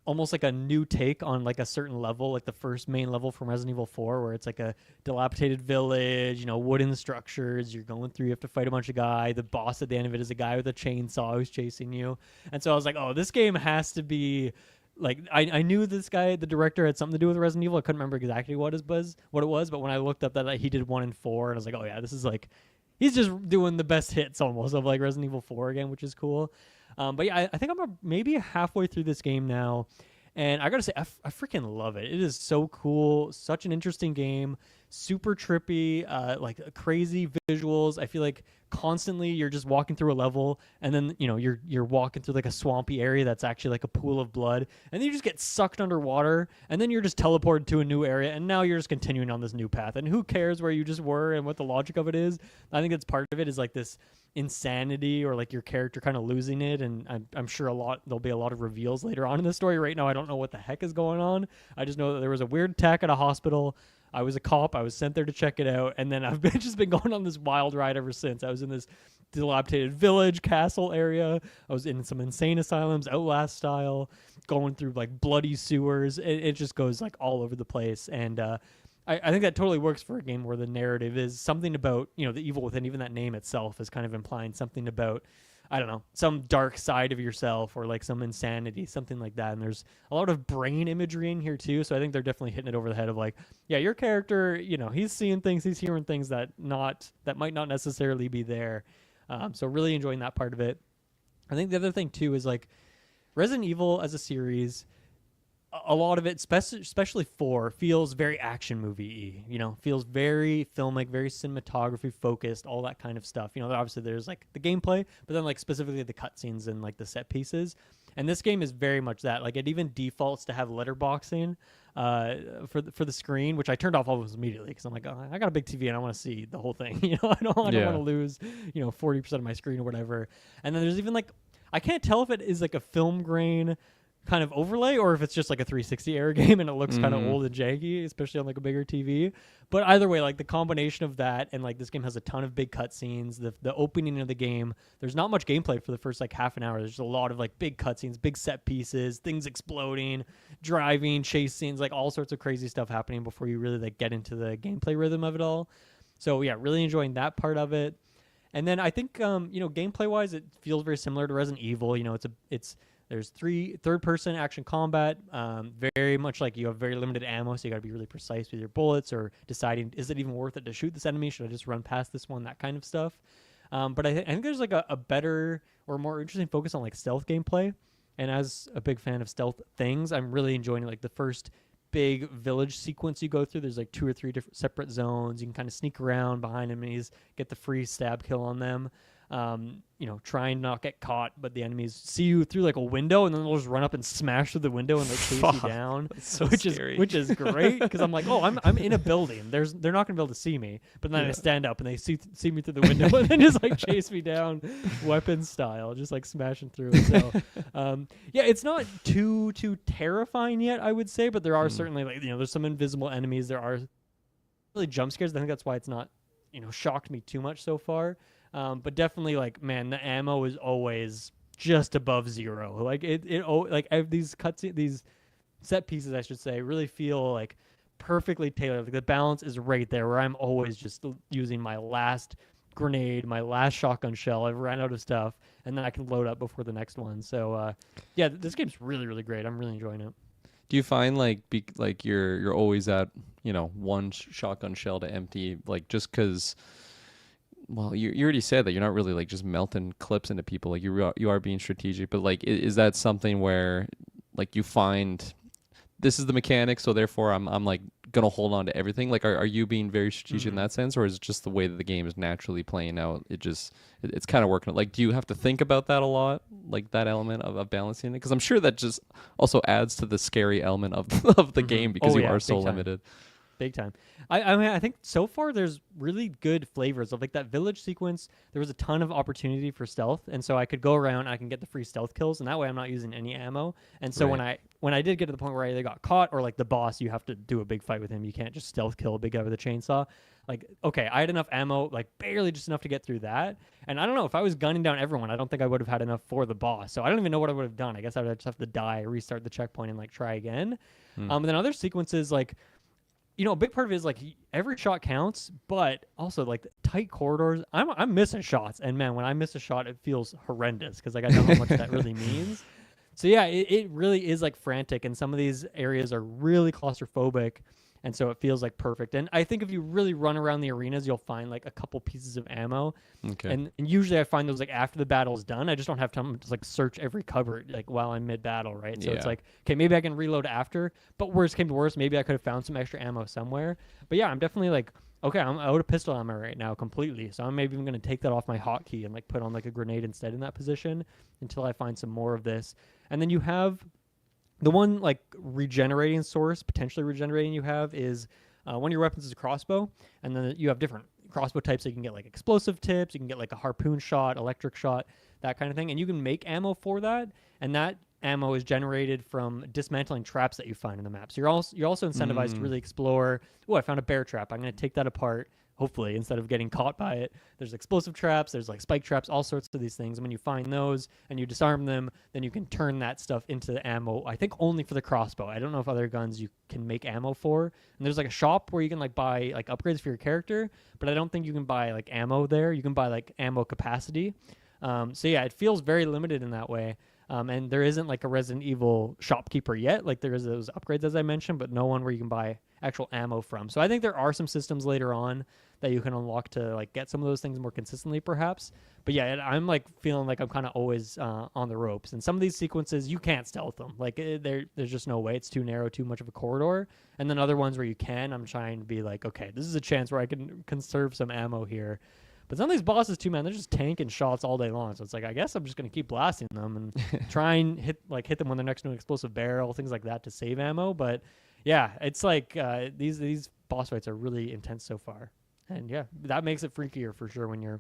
S1: almost like a new take on like a certain level, like the first main level from Resident Evil 4, where it's like a dilapidated village, wooden structures. You're going through, you have to fight a bunch of guys. The boss at the end of it is a guy with a chainsaw who's chasing you. And so I was like, oh, this game has to be like, I knew this guy, the director, had something to do with Resident Evil. I couldn't remember exactly what it was, but when I looked up that like, he did 1 and 4, and I was like, oh yeah, this is like, he's just doing the best hits almost of like Resident Evil 4 again, which is cool. But yeah, I think I'm maybe halfway through this game now, and I gotta say, I freaking love it. It is so cool, such an interesting game, super trippy, like crazy visuals. I feel like constantly you're just walking through a level, and then you're walking through like a swampy area that's actually like a pool of blood, and then you just get sucked underwater, and then you're just teleported to a new area, and now you're just continuing on this new path. And who cares where you just were and what the logic of it is? I think that's part of it, is like this insanity, or like your character kind of losing it. And I'm sure there'll be a lot of reveals later on in the story. Right now I don't know what the heck is going on. I just know that there was a weird attack at a hospital. I was a cop. I was sent there to check it out, and then I've just been going on this wild ride ever since. I was in this dilapidated village, castle area. I was in some insane asylums, Outlast style, going through like bloody sewers. It just goes like all over the place, and I think that totally works for a game where the narrative is something about, the evil within. Even that name itself is kind of implying something about, I don't know, some dark side of yourself, or like some insanity, something like that. And there's a lot of brain imagery in here too. So I think they're definitely hitting it over the head of like, yeah, your character, he's seeing things, he's hearing things that might not necessarily be there. So really enjoying that part of it. I think the other thing too is like Resident Evil as a series, a lot of it, especially 4, feels very action movie-y, feels very filmic, very cinematography focused, all that kind of stuff. Obviously there's like the gameplay, but then like specifically the cutscenes and like the set pieces. And this game is very much that. Like it even defaults to have letterboxing for the screen, which I turned off almost immediately because I'm like, oh, I got a big TV and I want to see the whole thing. I don't want to lose 40% of my screen or whatever. And then there's even like, I can't tell if it is like a film grain kind of overlay or if it's just like a 360 era game and it looks kind of old and janky, especially on like a bigger TV. But either way, like the combination of that and like this game has a ton of big cutscenes. The opening of the game, there's not much gameplay for the first like half an hour. There's just a lot of like big cutscenes, big set pieces, things exploding, driving, chase scenes, like all sorts of crazy stuff happening before you really like get into the gameplay rhythm of it all. So yeah, really enjoying that part of it. And then I think gameplay wise, it feels very similar to Resident Evil. There's third-person action combat, very much like you have very limited ammo, so you got to be really precise with your bullets or deciding, is it even worth it to shoot this enemy? Should I just run past this one? That kind of stuff. But I think there's like a better or more interesting focus on like stealth gameplay. And as a big fan of stealth things, I'm really enjoying like the first big village sequence you go through. There's like 2 or 3 different separate zones. You can kind of sneak around behind enemies, get the free stab kill on them. Try and not get caught, but the enemies see you through like a window and then they'll just run up and smash through the window and like chase you down.
S2: That's so
S1: which
S2: scary.
S1: Which is great because I'm like, oh, I'm in a building. They're not gonna be able to see me, but then I stand up and they see me through the window and then just like chase me down, weapon style, just like smashing through. So, it's not too terrifying yet, I would say, but there are certainly like there's some invisible enemies. There are really jump scares. I think that's why it's not shocked me too much so far. But definitely, like, man, the ammo is always just above 0. Like these cutscenes, these set pieces, I should say, really feel like perfectly tailored. Like the balance is right there, where I'm always just using my last grenade, my last shotgun shell. I've ran out of stuff, and then I can load up before the next one. So, this game's really, really great. I'm really enjoying it.
S2: Do you find like you're always at one shotgun shell to empty, like just because? Well, you already said that you're not really like just melting clips into people. Like you are being strategic, but like is that something where like you find this is the mechanic, so therefore I'm like gonna hold on to everything? Like are you being very strategic in that sense, or is it just the way that the game is naturally playing out? It's kind of working. Like, do you have to think about that a lot, like that element of balancing it? Because I'm sure that just also adds to the scary element of the game because you are so limited.
S1: Big time. I think so far there's really good flavors of like that village sequence. There was a ton of opportunity for stealth, and so I could go around, I can get the free stealth kills, and that way I'm not using any ammo. And so when I did get to the point where I either got caught or like the boss, you have to do a big fight with him. You can't just stealth kill a big guy with a chainsaw. Like, okay, I had enough ammo, like barely just enough to get through that. And I don't know, if I was gunning down everyone, I don't think I would have had enough for the boss. So I don't even know what I would have done. I guess I would just have to die, restart the checkpoint, and like try again. And then other sequences, like, a big part of it is like every shot counts, but also like the tight corridors. I'm missing shots, and man, when I miss a shot, it feels horrendous because like I know how much that really means. So yeah, it really is like frantic, and some of these areas are really claustrophobic, and so it feels like perfect. And I think if you really run around the arenas, you'll find like a couple pieces of ammo. Okay. And usually I find those like after the battle is done. I just don't have time to just like search every cupboard like while I'm mid battle, right? So it's like, okay, maybe I can reload after. But worst came to worst, maybe I could have found some extra ammo somewhere. But yeah, I'm definitely like, okay, I'm out of pistol ammo right now completely. So I'm maybe even going to take that off my hotkey and like put on like a grenade instead in that position until I find some more of this. And then you have the one like regenerating source, potentially regenerating you have is one of your weapons is a crossbow, and then you have different crossbow types. So you can get like explosive tips, you can get like a harpoon shot, electric shot, that kind of thing, and you can make ammo for that. And that ammo is generated from dismantling traps that you find in the map. So you're also incentivized to really explore. Oh, I found a bear trap. I'm going to take that apart. Hopefully, instead of getting caught by it. There's explosive traps, there's like spike traps, all sorts of these things. And when you find those and you disarm them, then you can turn that stuff into ammo, I think only for the crossbow. I don't know if other guns you can make ammo for. And there's like a shop where you can like buy like upgrades for your character, but I don't think you can buy like ammo there. You can buy like ammo capacity. So yeah, it feels very limited in that way. And there isn't like a Resident Evil shopkeeper yet. Like there is those upgrades, as I mentioned, but no one where you can buy actual ammo from. So I think there are some systems later on that you can unlock to like get some of those things more consistently, perhaps. But yeah, I'm like feeling like I'm kind of always on the ropes. And some of these sequences, you can't stealth them. Like there's just no way. It's too narrow, too much of a corridor. And then other ones where you can, I'm trying to be like, okay, this is a chance where I can conserve some ammo here. But some of these bosses too, man, they're just tanking shots all day long. So it's like I guess I'm just gonna keep blasting them and try and hit them when they're next to an explosive barrel, things like that to save ammo. But yeah, it's like these boss fights are really intense so far, and yeah, that makes it freakier for sure when you're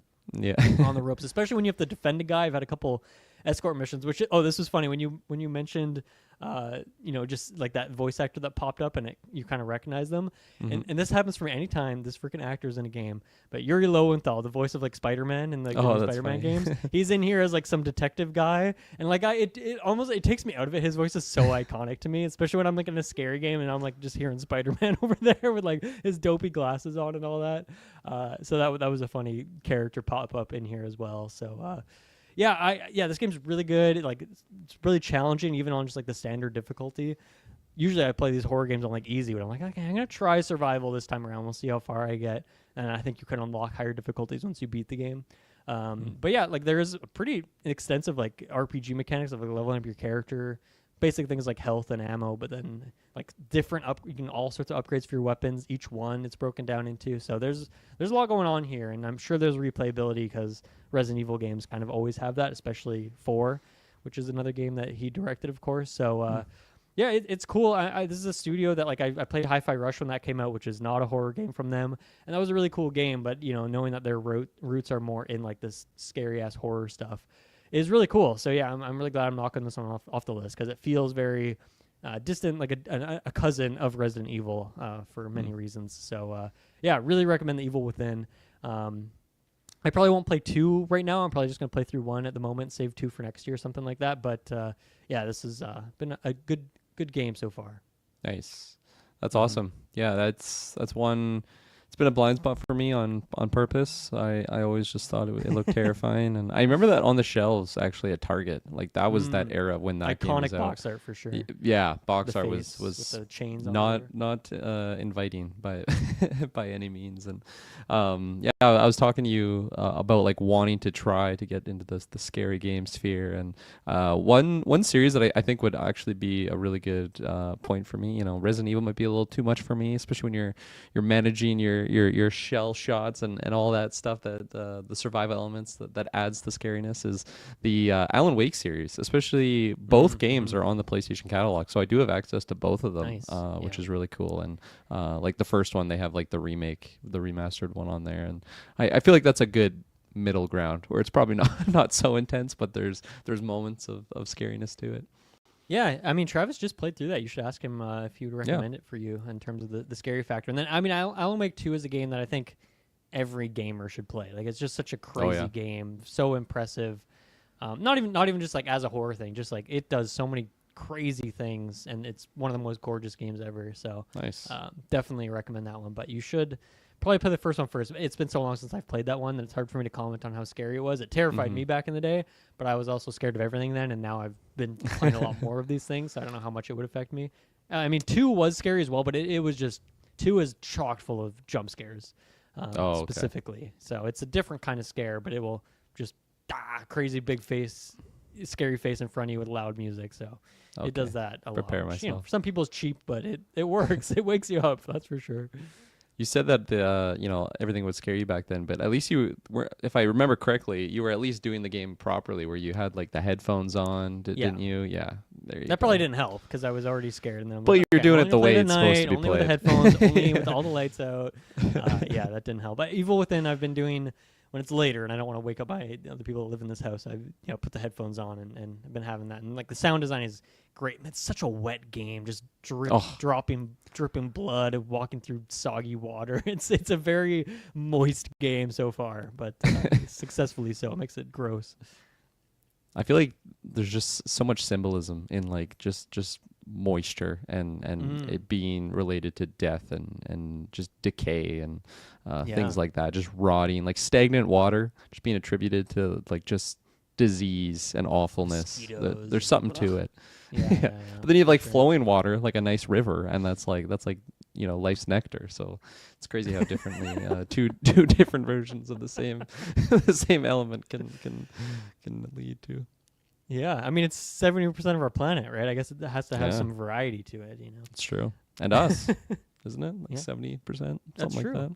S1: on the ropes, especially when you have to defend a guy. I've had a couple escort missions, which this was funny when you mentioned just like that voice actor that popped up and you kind of recognize them. And this happens for me anytime this freaking actor's in a game. But Yuri Lowenthal, the voice of like Spider-Man in the Spider-Man games, he's in here as like some detective guy, and like it takes me out of it. His voice is so iconic to me, especially when I'm like in a scary game and I'm like just hearing Spider-Man over there with like his dopey glasses on and all that. So that was a funny character pop up in here as well. So this game's really good. Like it's really challenging, even on just like the standard difficulty. Usually I play these horror games on like easy, but I'm like, okay, I'm gonna try survival this time around. We'll see how far I get, and I think you can unlock higher difficulties once you beat the game. But yeah, like there is a pretty extensive like RPG mechanics of like leveling up your character, basic things like health and ammo, but then like different you can all sorts of upgrades for your weapons. Each one it's broken down into. So there's a lot going on here, and I'm sure there's replayability because Resident Evil games kind of always have that, especially 4, which is another game that he directed, of course. So it's cool. This is a studio that like I played Hi-Fi Rush when that came out, which is not a horror game from them, and that was a really cool game. But knowing that their roots are more in like this scary ass horror stuff is really cool. So yeah, I'm really glad I'm knocking this one off the list because it feels very distant, like a cousin of Resident Evil for many reasons. So really recommend The Evil Within. I probably won't play 2 right now. I'm probably just going to play through 1 at the moment, save 2 for next year or something like that. But this has been a good game so far.
S2: Nice. That's awesome. Yeah, that's one. It's been a blind spot for me on purpose. I always just thought it looked terrifying, and I remember that on the shelves actually at Target. Like that was that era when that game was
S1: iconic
S2: out.
S1: Box art for sure.
S2: Yeah, box art was
S1: with the chains
S2: not inviting by by any means. And I was talking to you about like wanting to try to get into the scary game sphere, and one series that I think would actually be a really good point for me. Resident Evil might be a little too much for me, especially when you're managing your shell shots and all that stuff, that the survival elements that adds the scariness, is the Alan Wake series. Especially both games are on the PlayStation catalog, so I do have access to both of them.
S1: Nice.
S2: Which is really cool. And like the first one, they have like the remastered one on there, and I feel like that's a good middle ground where it's probably not so intense, but there's moments of scariness to it.
S1: Yeah, I mean, Travis just played through that. You should ask him if he would recommend it for you in terms of the scary factor. And then, I mean, Alan Wake 2 is a game that I think every gamer should play. Like, it's just such a crazy game, so impressive. Not even just like as a horror thing, just like it does so many crazy things, and it's one of the most gorgeous games ever. So
S2: nice.
S1: Definitely recommend that one. But you should probably play the first one first. It's been so long since I've played that one that it's hard for me to comment on how scary it was. It terrified me back in the day, but I was also scared of everything then, and now I've been playing a lot more of these things, so I don't know how much it would affect me. I mean, 2 was scary as well, but it was just 2 is chock full of jump scares specifically. So it's a different kind of scare, but it will just crazy big face, scary face in front of you with loud music. So it does that a lot.
S2: Prepare myself.
S1: For some people it's cheap, but it works. It wakes you up. That's for sure.
S2: You said that everything would scare you back then, but at least you were, if I remember correctly, you were at least doing the game properly, where you had like the headphones on, didn't you? Yeah, there you go.
S1: That probably didn't help because I was already scared. And then,
S2: but you're doing it the way it's supposed to be
S1: only
S2: played.
S1: With the headphones, only with all the lights out. That didn't help. But Evil Within, I've been doing when it's later and I don't want to wake up by the people that live in this house. I've put the headphones on and I've been having that. And like the sound design is great. It's such a wet game, just dripping blood, walking through soggy water. It's a very moist game so far, but successfully so. It makes it gross.
S2: I feel like there's just so much symbolism in like just moisture and it being related to death and just decay and things like that, just rotting, like stagnant water just being attributed to like just disease and awfulness. There's something to it. Yeah. But then you have like flowing water, like a nice river, and that's like life's nectar. So it's crazy how differently two different versions of the same the same element can lead to.
S1: Yeah, I mean, it's 70% of our planet, right? I guess it has to have some variety to it,
S2: It's true. And us, isn't it? Like 70%, something
S1: That's
S2: like
S1: true.
S2: that.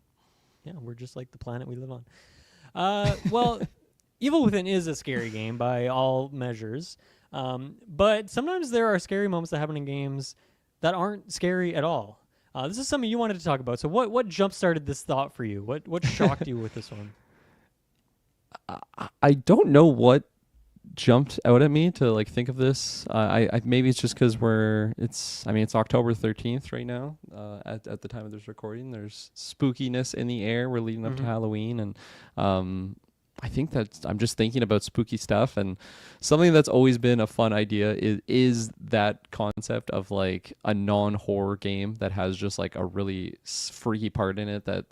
S1: Yeah, we're just like the planet we live on. Well, Evil Within is a scary game by all measures. But sometimes there are scary moments that happen in games that aren't scary at all. This is something you wanted to talk about. So what jump started this thought for you? What shocked you with this one?
S2: I don't know what jumped out at me to like think of this. I maybe it's just because it's October 13th right now. At the time of this recording, there's spookiness in the air. We're leading up to Halloween, and I think that I'm just thinking about spooky stuff, and something that's always been a fun idea is that concept of like a non-horror game that has just like a really freaky part in it that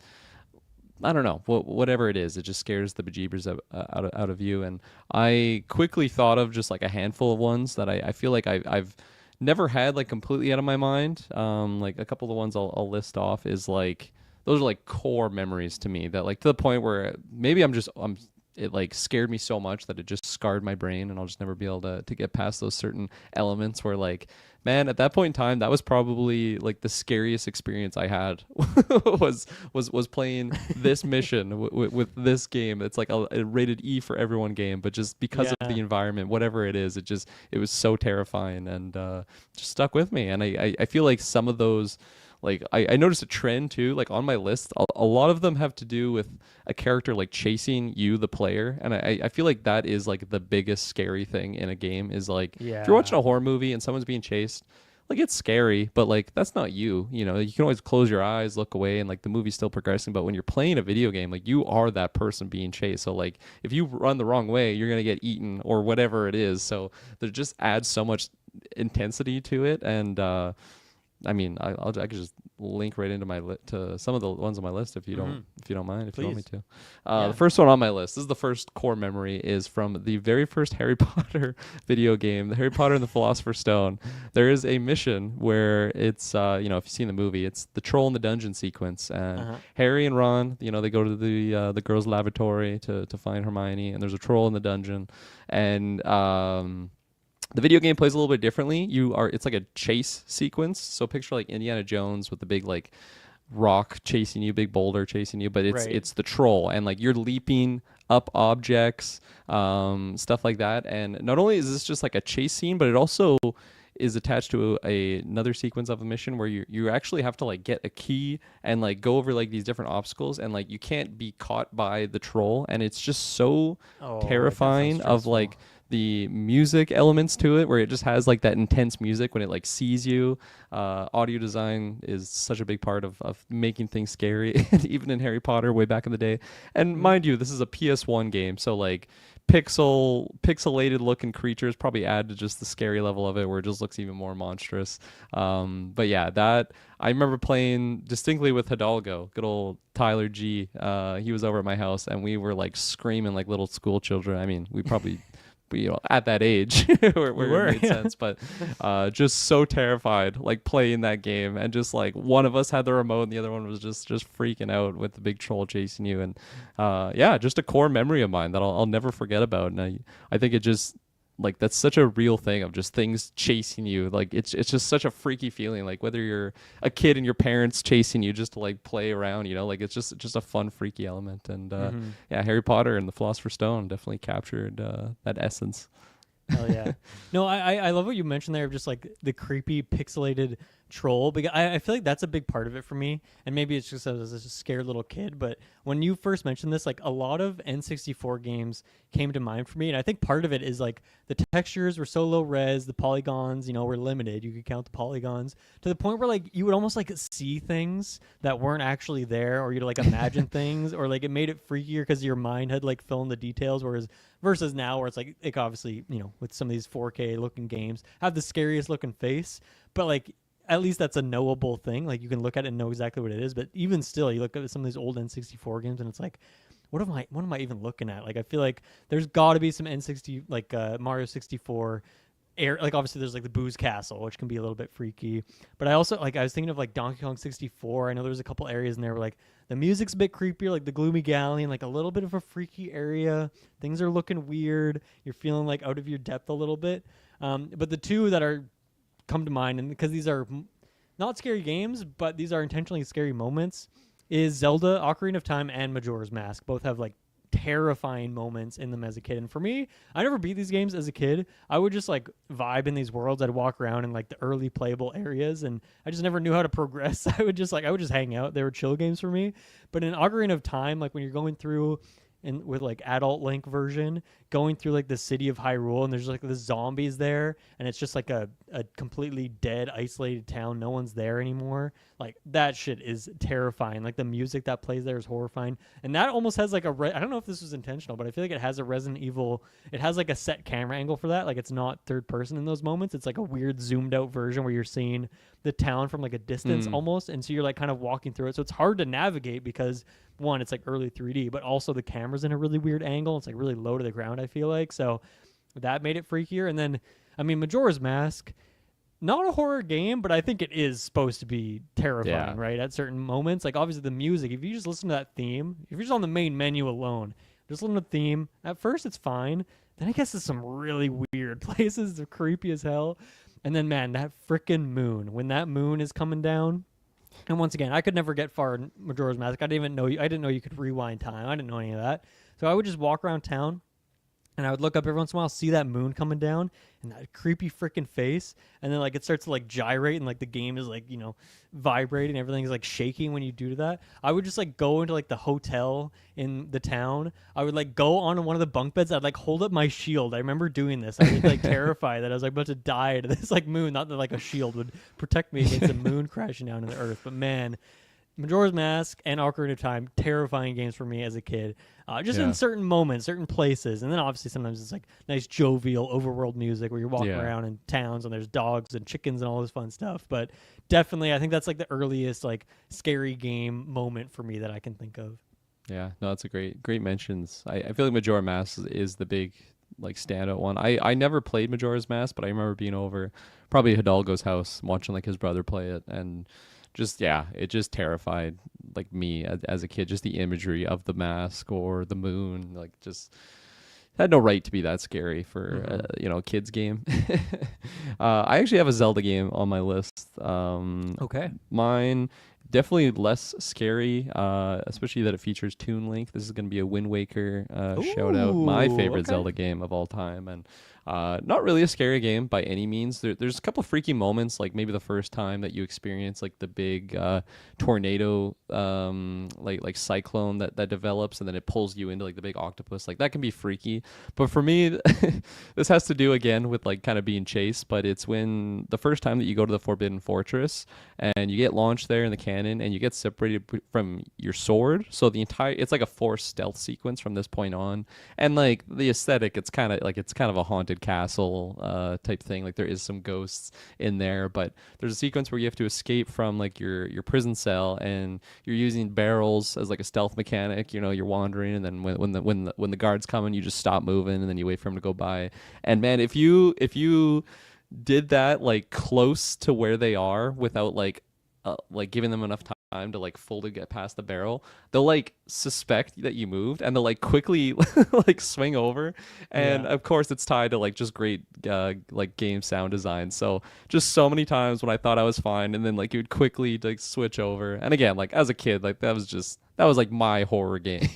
S2: I don't know, whatever it is, it just scares the bejeebers out of you. And I quickly thought of just like a handful of ones that I feel like I've never had like completely out of my mind. Like a couple of the ones I'll list off is like, those are like core memories to me that like to the point where maybe it like scared me so much that it just scarred my brain, and I'll just never be able to get past those certain elements where like, man, at that point in time, that was probably like the scariest experience I had was playing this mission with this game. It's like a rated E for everyone game, but just because of the environment, whatever it is, it was so terrifying, and just stuck with me. And I feel like some of those, like I noticed a trend too, like on my list, a lot of them have to do with a character like chasing you, the player. And I feel like that is like the biggest scary thing in a game is like, if you're watching a horror movie and someone's being chased, like it's scary, but like that's not you. You know, you can always close your eyes, look away, and like the movie's still progressing. But when you're playing a video game, like you are that person being chased. So like if you run the wrong way, you're gonna get eaten or whatever it is. So there just adds so much intensity to it. And I mean, I could just link right into to some of the ones on my list if you don't mind, if
S1: Please.
S2: you want me to. The first one on my list, this is the first core memory, is from the very first Harry Potter video game, the Harry Potter and the Philosopher's Stone. There is a mission where it's if you've seen the movie, it's the troll in the dungeon sequence, and Harry and Ron, they go to the girls' lavatory to find Hermione, and there's a troll in the dungeon, and the video game plays a little bit differently. It's like a chase sequence. So picture like Indiana Jones with the big like rock chasing you, big boulder chasing you, but it's the troll, and like you're leaping up objects, stuff like that. And not only is this just like a chase scene, but it also is attached to another sequence of a mission where you actually have to like get a key and like go over like these different obstacles, and like you can't be caught by the troll, and it's just so terrifying of like the music elements to it, where it just has like that intense music when it like sees you. Audio design is such a big part of making things scary, even in Harry Potter way back in the day. And mind you, this is a PS1 game, so like pixelated looking creatures probably add to just the scary level of it, where it just looks even more monstrous. But yeah, that I remember playing distinctly with Hidalgo, good old Tyler G. He was over at my house, and we were like screaming like little school children. I mean, we probably at that age where it made sense, but just so terrified like playing that game, and just like one of us had the remote and the other one was just freaking out with the big troll chasing you. And just a core memory of mine that I'll never forget about. And I think it just like, that's such a real thing of just things chasing you. Like it's just such a freaky feeling, like whether you're a kid and your parents chasing you just to like play around, like it's just a fun freaky element. And Harry Potter and the Philosopher's Stone definitely captured that essence.
S1: Hell yeah. No, I love what you mentioned there of just like the creepy pixelated troll, because I feel like that's a big part of it for me. And maybe it's just as a scared little kid, but when you first mentioned this, like a lot of N64 games came to mind for me. And I think part of it is like the textures were so low res, the polygons, were limited. You could count the polygons to the point where like you would almost like see things that weren't actually there, or you'd like imagine things, or like it made it freakier because your mind had like fill in the details. Whereas versus now, where it's like obviously, with some of these 4K looking games have the scariest looking face, but like at least that's a knowable thing. Like you can look at it and know exactly what it is. But even still, you look at some of these old N64 games and it's like, what am I even looking at? Like I feel like there's got to be some N60 like Mario 64 like obviously there's like the Booze Castle, which can be a little bit freaky. But I also I was thinking of like Donkey Kong 64. I know there's a couple areas in there where like the music's a bit creepier, like the Gloomy Galleon, like a little bit of a freaky area. Things are looking weird. You're feeling like out of your depth a little bit. But the two that are come to mind, and because these are not scary games, but these are intentionally scary moments, is Zelda Ocarina of Time and Majora's Mask. Both have like terrifying moments in them as a kid. And for me, I never beat these games as a kid. I would just like vibe in these worlds. I'd walk around in like the early playable areas, and I just never knew how to progress. I would just hang out. They were chill games for me. But in Ocarina of Time, like when you're going through and with like adult Link version, going through like the city of Hyrule, and there's like the zombies there, and it's just like a completely dead, isolated town. No one's there anymore. Like that shit is terrifying. Like the music that plays there is horrifying, and that almost has like I don't know if this was intentional, but I feel like it has a Resident Evil. It has like a set camera angle for that. Like it's not third person in those moments. It's like a weird zoomed out version where you're seeing the town from like a distance almost, and so you're like kind of walking through it. So it's hard to navigate because one, it's like early 3D, but also the camera's in a really weird angle. It's like really low to the ground, I feel like. So that made it freakier. And then, I mean, Majora's Mask, not a horror game, but I think it is supposed to be terrifying, right? At certain moments. Like, obviously, the music, if you just listen to that theme, if you're just on the main menu alone, just listen to the theme. At first, it's fine. Then I guess it's some really weird places. They're creepy as hell. And then, man, that freaking moon. When that moon is coming down, and once again, I could never get far in Majora's Mask. I didn't know you could rewind time. I didn't know any of that. So I would just walk around town, and I would look up every once in a while, see that moon coming down, and that creepy freaking face, and then like it starts to like gyrate, and like the game is like, you know, vibrating, everything's like shaking when you do that. I would just like go into like the hotel in the town. I would like go on one of the bunk beds. I'd like hold up my shield. I remember doing this. I was like terrified that I was like about to die to this like moon. Not that like a shield would protect me against the moon crashing down to the earth, but man, Majora's Mask and Ocarina of Time, terrifying games for me as a kid. Just in certain moments, certain places. And then obviously sometimes it's like nice jovial overworld music where you're walking around in towns and there's dogs and chickens and all this fun stuff. But definitely I think that's like the earliest like scary game moment for me that I can think of.
S2: Yeah, no, that's a great mentions. I feel like Majora's Mask is the big like standout one. I never played Majora's Mask, but I remember being over probably Hidalgo's house watching like his brother play it, and just it just terrified like me as a kid. Just the imagery of the mask or the moon, like just had no right to be that scary for a kids game. I actually have a Zelda game on my list.
S1: Okay,
S2: mine definitely less scary, especially that it features Toon Link. This is going to be a Wind Waker shout out. My favorite Zelda game of all time, and not really a scary game by any means. There's a couple of freaky moments, like maybe the first time that you experience like the big tornado, like cyclone that develops, and then it pulls you into like the big octopus. Like that can be freaky. But for me, this has to do again with like kind of being chased. But it's when the first time that you go to the Forbidden Fortress and you get launched there in the cannon, and you get separated from your sword. So it's like a forced stealth sequence from this point on, and like the aesthetic, it's kind of a haunted castle type thing. Like there is some ghosts in there, but there's a sequence where you have to escape from like your prison cell, and you're using barrels as like a stealth mechanic. You know, you're wandering, and then when the guards come in, you just stop moving, and then you wait for them to go by. And man, if you did that like close to where they are without like giving them enough time to like fully get past the barrel, they'll like suspect that you moved, and they'll like quickly like swing over. And of course it's tied to like just great like game sound design. So just so many times when I thought I was fine, and then like you would quickly like switch over. And again, like as a kid, like that was like my horror game.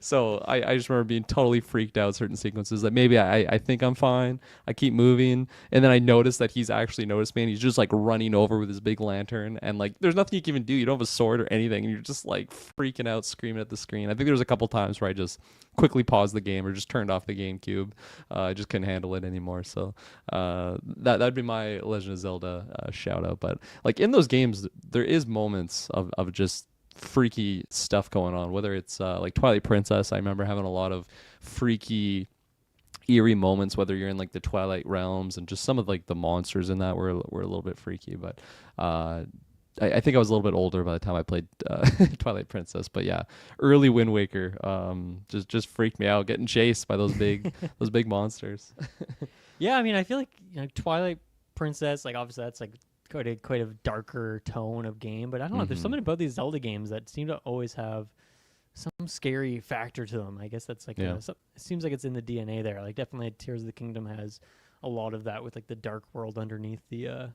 S2: So I just remember being totally freaked out certain sequences. Like maybe I think I'm fine. I keep moving, and then I notice that he's actually noticed me, and he's just like running over with his big lantern, and like there's nothing you can even do. You don't have a sword or anything, and you're just like freaking out, screaming at the screen. I think there was a couple times where I just quickly paused the game or just turned off the GameCube. I just couldn't handle it anymore. So that'd be my Legend of Zelda shout out. But like in those games, there is moments of just freaky stuff going on, whether it's like Twilight Princess. I remember having a lot of freaky, eerie moments, whether you're in like the Twilight realms, and just some of like the monsters in that were a little bit freaky. But I think I was a little bit older by the time I played Twilight Princess. But yeah, early Wind Waker just freaked me out, getting chased by those big monsters.
S1: Yeah, I mean, I feel like Twilight Princess, like obviously that's like quite a darker tone of game, but I don't know. There's something about these Zelda games that seem to always have some scary factor to them. I guess that's like it seems like it's in the DNA there. Like definitely Tears of the Kingdom has a lot of that with like the dark world underneath the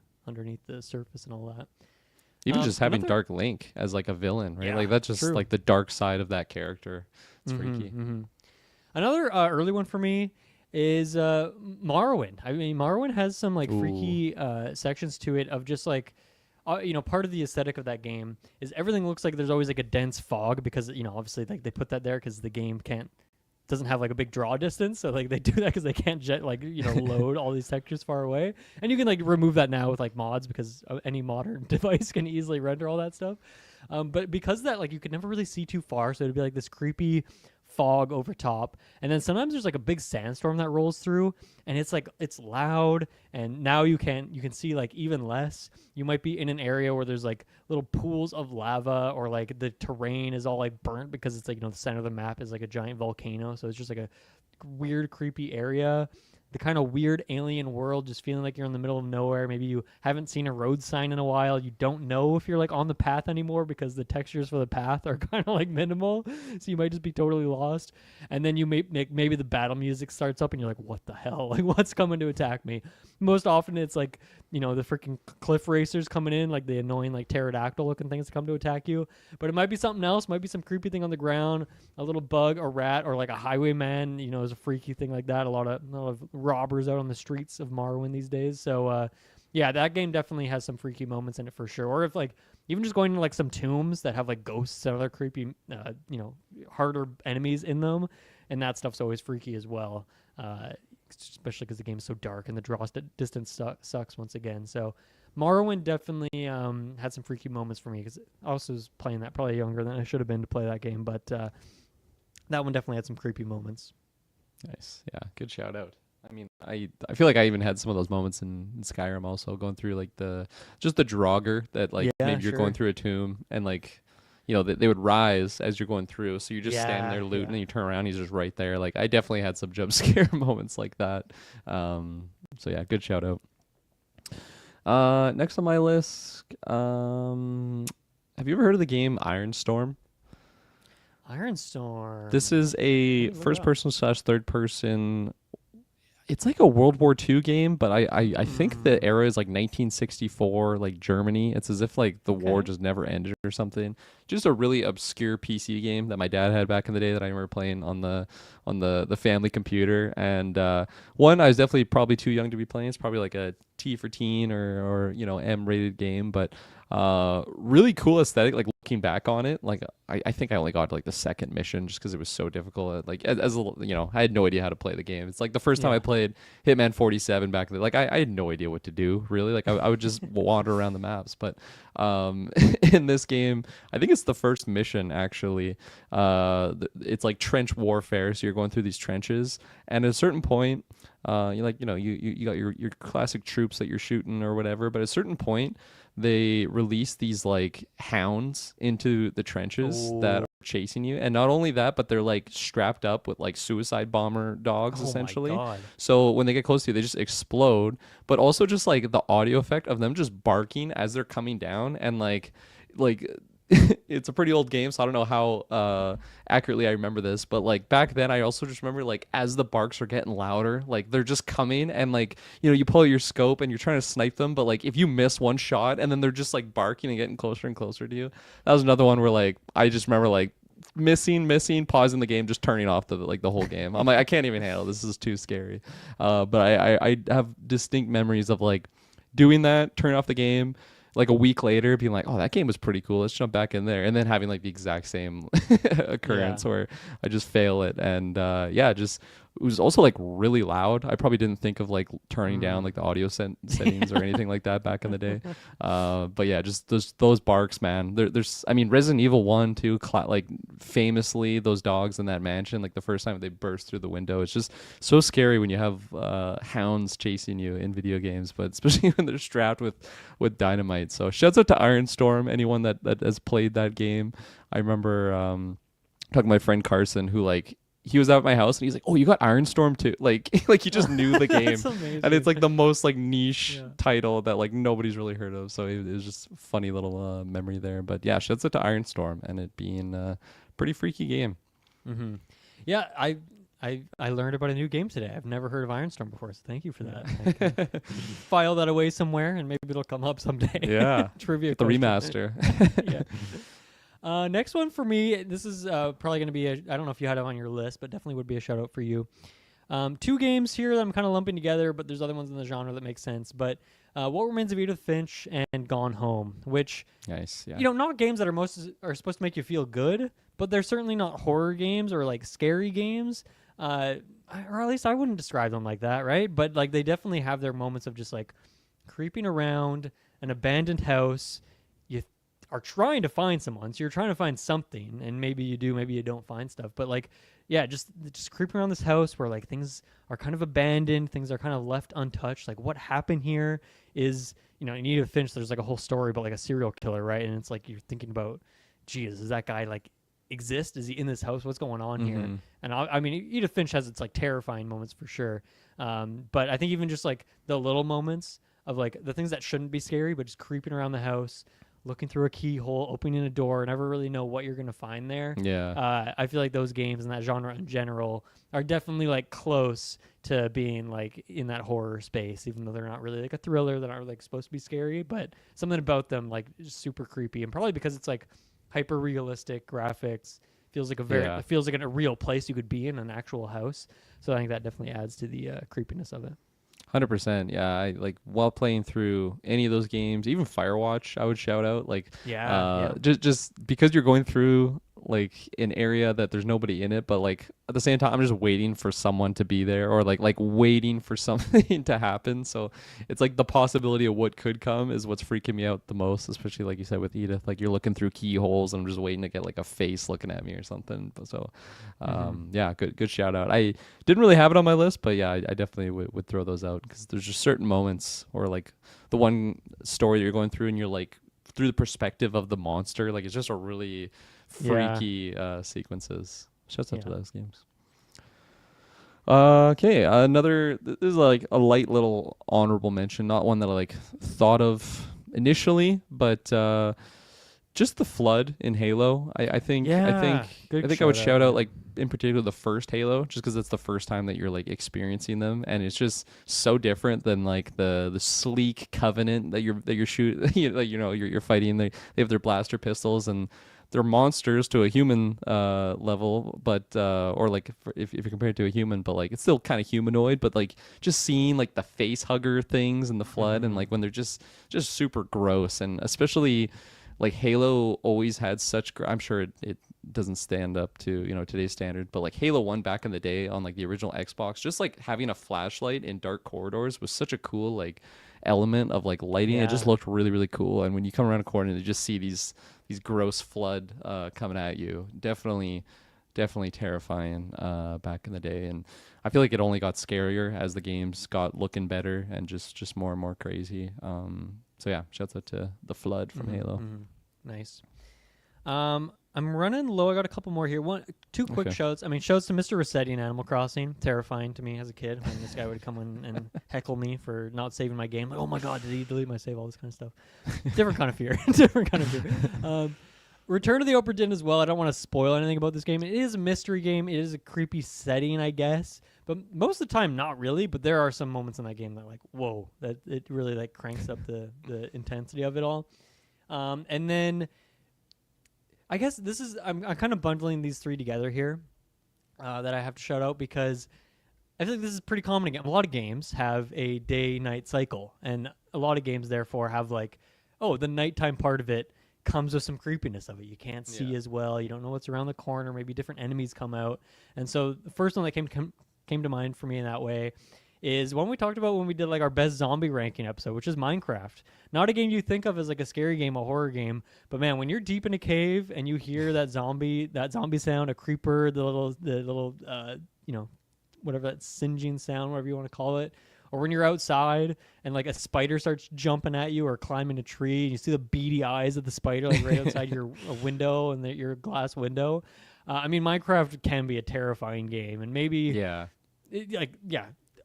S1: surface and all that.
S2: Even just having Dark Link as like a villain, right?
S1: Yeah,
S2: like that's just
S1: true.
S2: like the dark side of that character. It's freaky.
S1: Mm-hmm. Another early one for me is Morrowind. I mean, Morrowind has some like freaky sections to it of just like, part of the aesthetic of that game is everything looks like there's always like a dense fog because obviously like they put that there because the game doesn't have like a big draw distance, so like they do that because they can't load all these textures far away, and you can like remove that now with like mods because any modern device can easily render all that stuff. But because of that, like you could never really see too far, so it'd be like this creepy fog over top, and then sometimes there's like a big sandstorm that rolls through, and it's like it's loud, and now you can see like even less. You might be in an area where there's like little pools of lava, or like the terrain is all like burnt because it's like the center of the map is like a giant volcano, so it's just like a weird creepy area. The kind of weird alien world, just feeling like you're in the middle of nowhere. Maybe you haven't seen a road sign in a while. You don't know if you're like on the path anymore because the textures for the path are kind of like minimal. So you might just be totally lost. And then you maybe the battle music starts up and you're like, what the hell? Like what's coming to attack me? Most often it's like, the freaking cliff racers coming in, like the annoying like pterodactyl looking things that come to attack you. But it might be something else. Might be some creepy thing on the ground, a little bug, a rat, or like a highwayman, is a freaky thing like that. A lot of robbers out on the streets of Morrowind these days. So yeah, that game definitely has some freaky moments in it for sure. Or if like even just going to like some tombs that have like ghosts and other creepy harder enemies in them, and that stuff's always freaky as well. Especially because the game's so dark and the draw distance sucks once again. So Morrowind definitely had some freaky moments for me because I also was playing that probably younger than I should have been to play that game, but that one definitely had some creepy moments.
S2: Nice. Yeah, good shout out. I mean, I feel like I even had some of those moments in Skyrim also, going through like the Draugr that like maybe you're going through a tomb and like they would rise as you're going through, so you're just standing there looting and you turn around, he's just right there. Like I definitely had some jump scare moments like that. So yeah, good shout out. Next on my list, have you ever heard of the game Ironstorm?
S1: Ironstorm.
S2: This is a first person / third person. It's like a World War II game, but I think the era is like 1964, like Germany. It's as if like the war just never ended or something. Just a really obscure PC game that my dad had back in the day that I remember playing on the family computer. And one, I was definitely probably too young to be playing. It's probably like a T for teen or M-rated game, but really cool aesthetic. Like looking back on it, like I think I only got to like the second mission just because it was so difficult. Like as I had no idea how to play the game. It's like the first time I played Hitman 47 back in the like I had no idea what to do really. Like I would just wander around the maps. But in this game, I think it's the first mission actually. It's like trench warfare, so you're going through these trenches, and at a certain point, you got your classic troops that you're shooting or whatever. But at a certain point, they release these like hounds into the trenches that are chasing you, and not only that, but they're like strapped up with like suicide bomber dogs essentially. My God. So when they get close to you, they just explode. But also just like the audio effect of them just barking as they're coming down, and like it's a pretty old game, so I don't know how accurately I remember this, but like back then I also just remember like as the barks are getting louder, like they're just coming, and like you pull out your scope and you're trying to snipe them, but like if you miss one shot and then they're just like barking and getting closer and closer to you. That was another one where like I just remember like missing, pausing the game, just turning off the whole game. I'm like, I can't even handle this. Is too scary. But I have distinct memories of like doing that, turning off the game, like a week later being like, oh, that game was pretty cool, let's jump back in there, and then having like the exact same occurrence where I just fail it. And just it was also like really loud. I probably didn't think of like turning down like the audio settings or anything like that back in the day. But yeah, just those barks, man. There's I mean Resident Evil 1 too, like famously those dogs in that mansion, like the first time they burst through the window, it's just so scary when you have hounds chasing you in video games, but especially when they're strapped with dynamite. So shouts out to Ironstorm, anyone that has played that game. I remember talking to my friend Carson, who like he was out at my house and he's like, oh, you got Ironstorm too? Like he just knew the game. And it's like the most like niche title that like nobody's really heard of. So it was just a funny little memory there. But yeah, shouts out to Ironstorm and it being a pretty freaky game.
S1: Mm-hmm. Yeah, I learned about a new game today. I've never heard of Ironstorm before, so thank you for that. File that away somewhere and maybe it'll come up someday.
S2: Yeah.
S1: Trivia
S2: the remaster.
S1: Yeah. Next one for me. This is probably going to be. I don't know if you had it on your list, but definitely would be a shout out for you. Two games here that I'm kind of lumping together, but there's other ones in the genre that make sense. But What Remains of Edith Finch and Gone Home, which
S2: Nice. Yeah.
S1: not games that are supposed to make you feel good, but they're certainly not horror games or like scary games. Or at least I wouldn't describe them like that, right? But like they definitely have their moments of just like creeping around an abandoned house. You are trying to find someone, so you're trying to find something, and maybe you do, maybe you don't find stuff. But like, yeah, just creeping around this house where like things are kind of abandoned, things are kind of left untouched. Like what happened here is, in Edith Finch, there's like a whole story about like a serial killer, right? And it's like you're thinking about, geez, does that guy like exist? Is he in this house? What's going on here? And I mean, Edith Finch has its like terrifying moments for sure. But I think even just like the little moments of like the things that shouldn't be scary, but just creeping around the house, looking through a keyhole, opening a door, never really know what you're going to find there.
S2: Yeah.
S1: I feel like those games and that genre in general are definitely like close to being like in that horror space, even though they're not really like a thriller, they're not like supposed to be scary, but something about them like just super creepy. And probably because it's like hyper realistic graphics, feels like it feels like a real place you could be in, an actual house. So I think that definitely adds to the creepiness of it.
S2: 100%. Yeah. I like while playing through any of those games, even Firewatch, I would shout out like, just because you're going through like an area that there's nobody in it, but like at the same time, I'm just waiting for someone to be there, or like waiting for something to happen. So it's like the possibility of what could come is what's freaking me out the most, especially like you said with Edith, like you're looking through keyholes and I'm just waiting to get like a face looking at me or something. So, yeah, good shout out. I didn't really have it on my list, but yeah, I definitely would throw those out because there's just certain moments, or like the one story you're going through and you're like through the perspective of the monster, like it's just a really freaky sequences. Shouts out to those games. Okay, this is like a light little honorable mention, not one that I like thought of initially, but just the flood in Halo. I think I would shout out like in particular the first Halo, just because it's the first time that you're like experiencing them, and it's just so different than like the sleek Covenant that you're shooting. You're fighting. They have their blaster pistols and they're monsters to a human level, but or like if you compare it to a human, but like it's still kind of humanoid. But like just seeing like the face hugger things in the flood, and like when they're just super gross, and especially like Halo always had such. I'm sure it doesn't stand up to today's standard, but like Halo 1 back in the day on like the original Xbox, just like having a flashlight in dark corridors was such a cool like element of like lighting. It just looked really, really cool. And when you come around a corner and you just see these gross flood coming at you, definitely terrifying back in the day. And I feel like it only got scarier as the games got looking better and just more and more crazy. So yeah, shouts out to the flood from Halo.
S1: Nice. I'm running low. I got a couple more here. Two quick shouts. I mean, shouts to Mr. Rossetti in Animal Crossing. Terrifying to me as a kid when this guy would come in and heckle me for not saving my game. Like, oh my God, did he delete my save? All this kind of stuff. Different kind of fear. Return of the Obra Dinn as well. I don't want to spoil anything about this game. It is a mystery game. It is a creepy setting, I guess. But most of the time, not really. But there are some moments in that game that like, whoa, that it really like cranks up the intensity of it all. And then I guess I'm kind of bundling these three together here that I have to shout out because I feel like this is pretty common again. A lot of games have a day-night cycle, and a lot of games therefore have like, oh, the nighttime part of it comes with some creepiness of it. You can't see as well. You don't know what's around the corner. Maybe different enemies come out. And so the first one that came to mind for me in that way is one we talked about when we did like our best zombie ranking episode, which is Minecraft. Not a game you think of as like a scary game, a horror game, but man, when you're deep in a cave and you hear that zombie sound, a creeper, the little whatever that singeing sound, whatever you want to call it, or when you're outside and like a spider starts jumping at you or climbing a tree and you see the beady eyes of the spider like right outside your window and your glass window. I mean, Minecraft can be a terrifying game, and maybe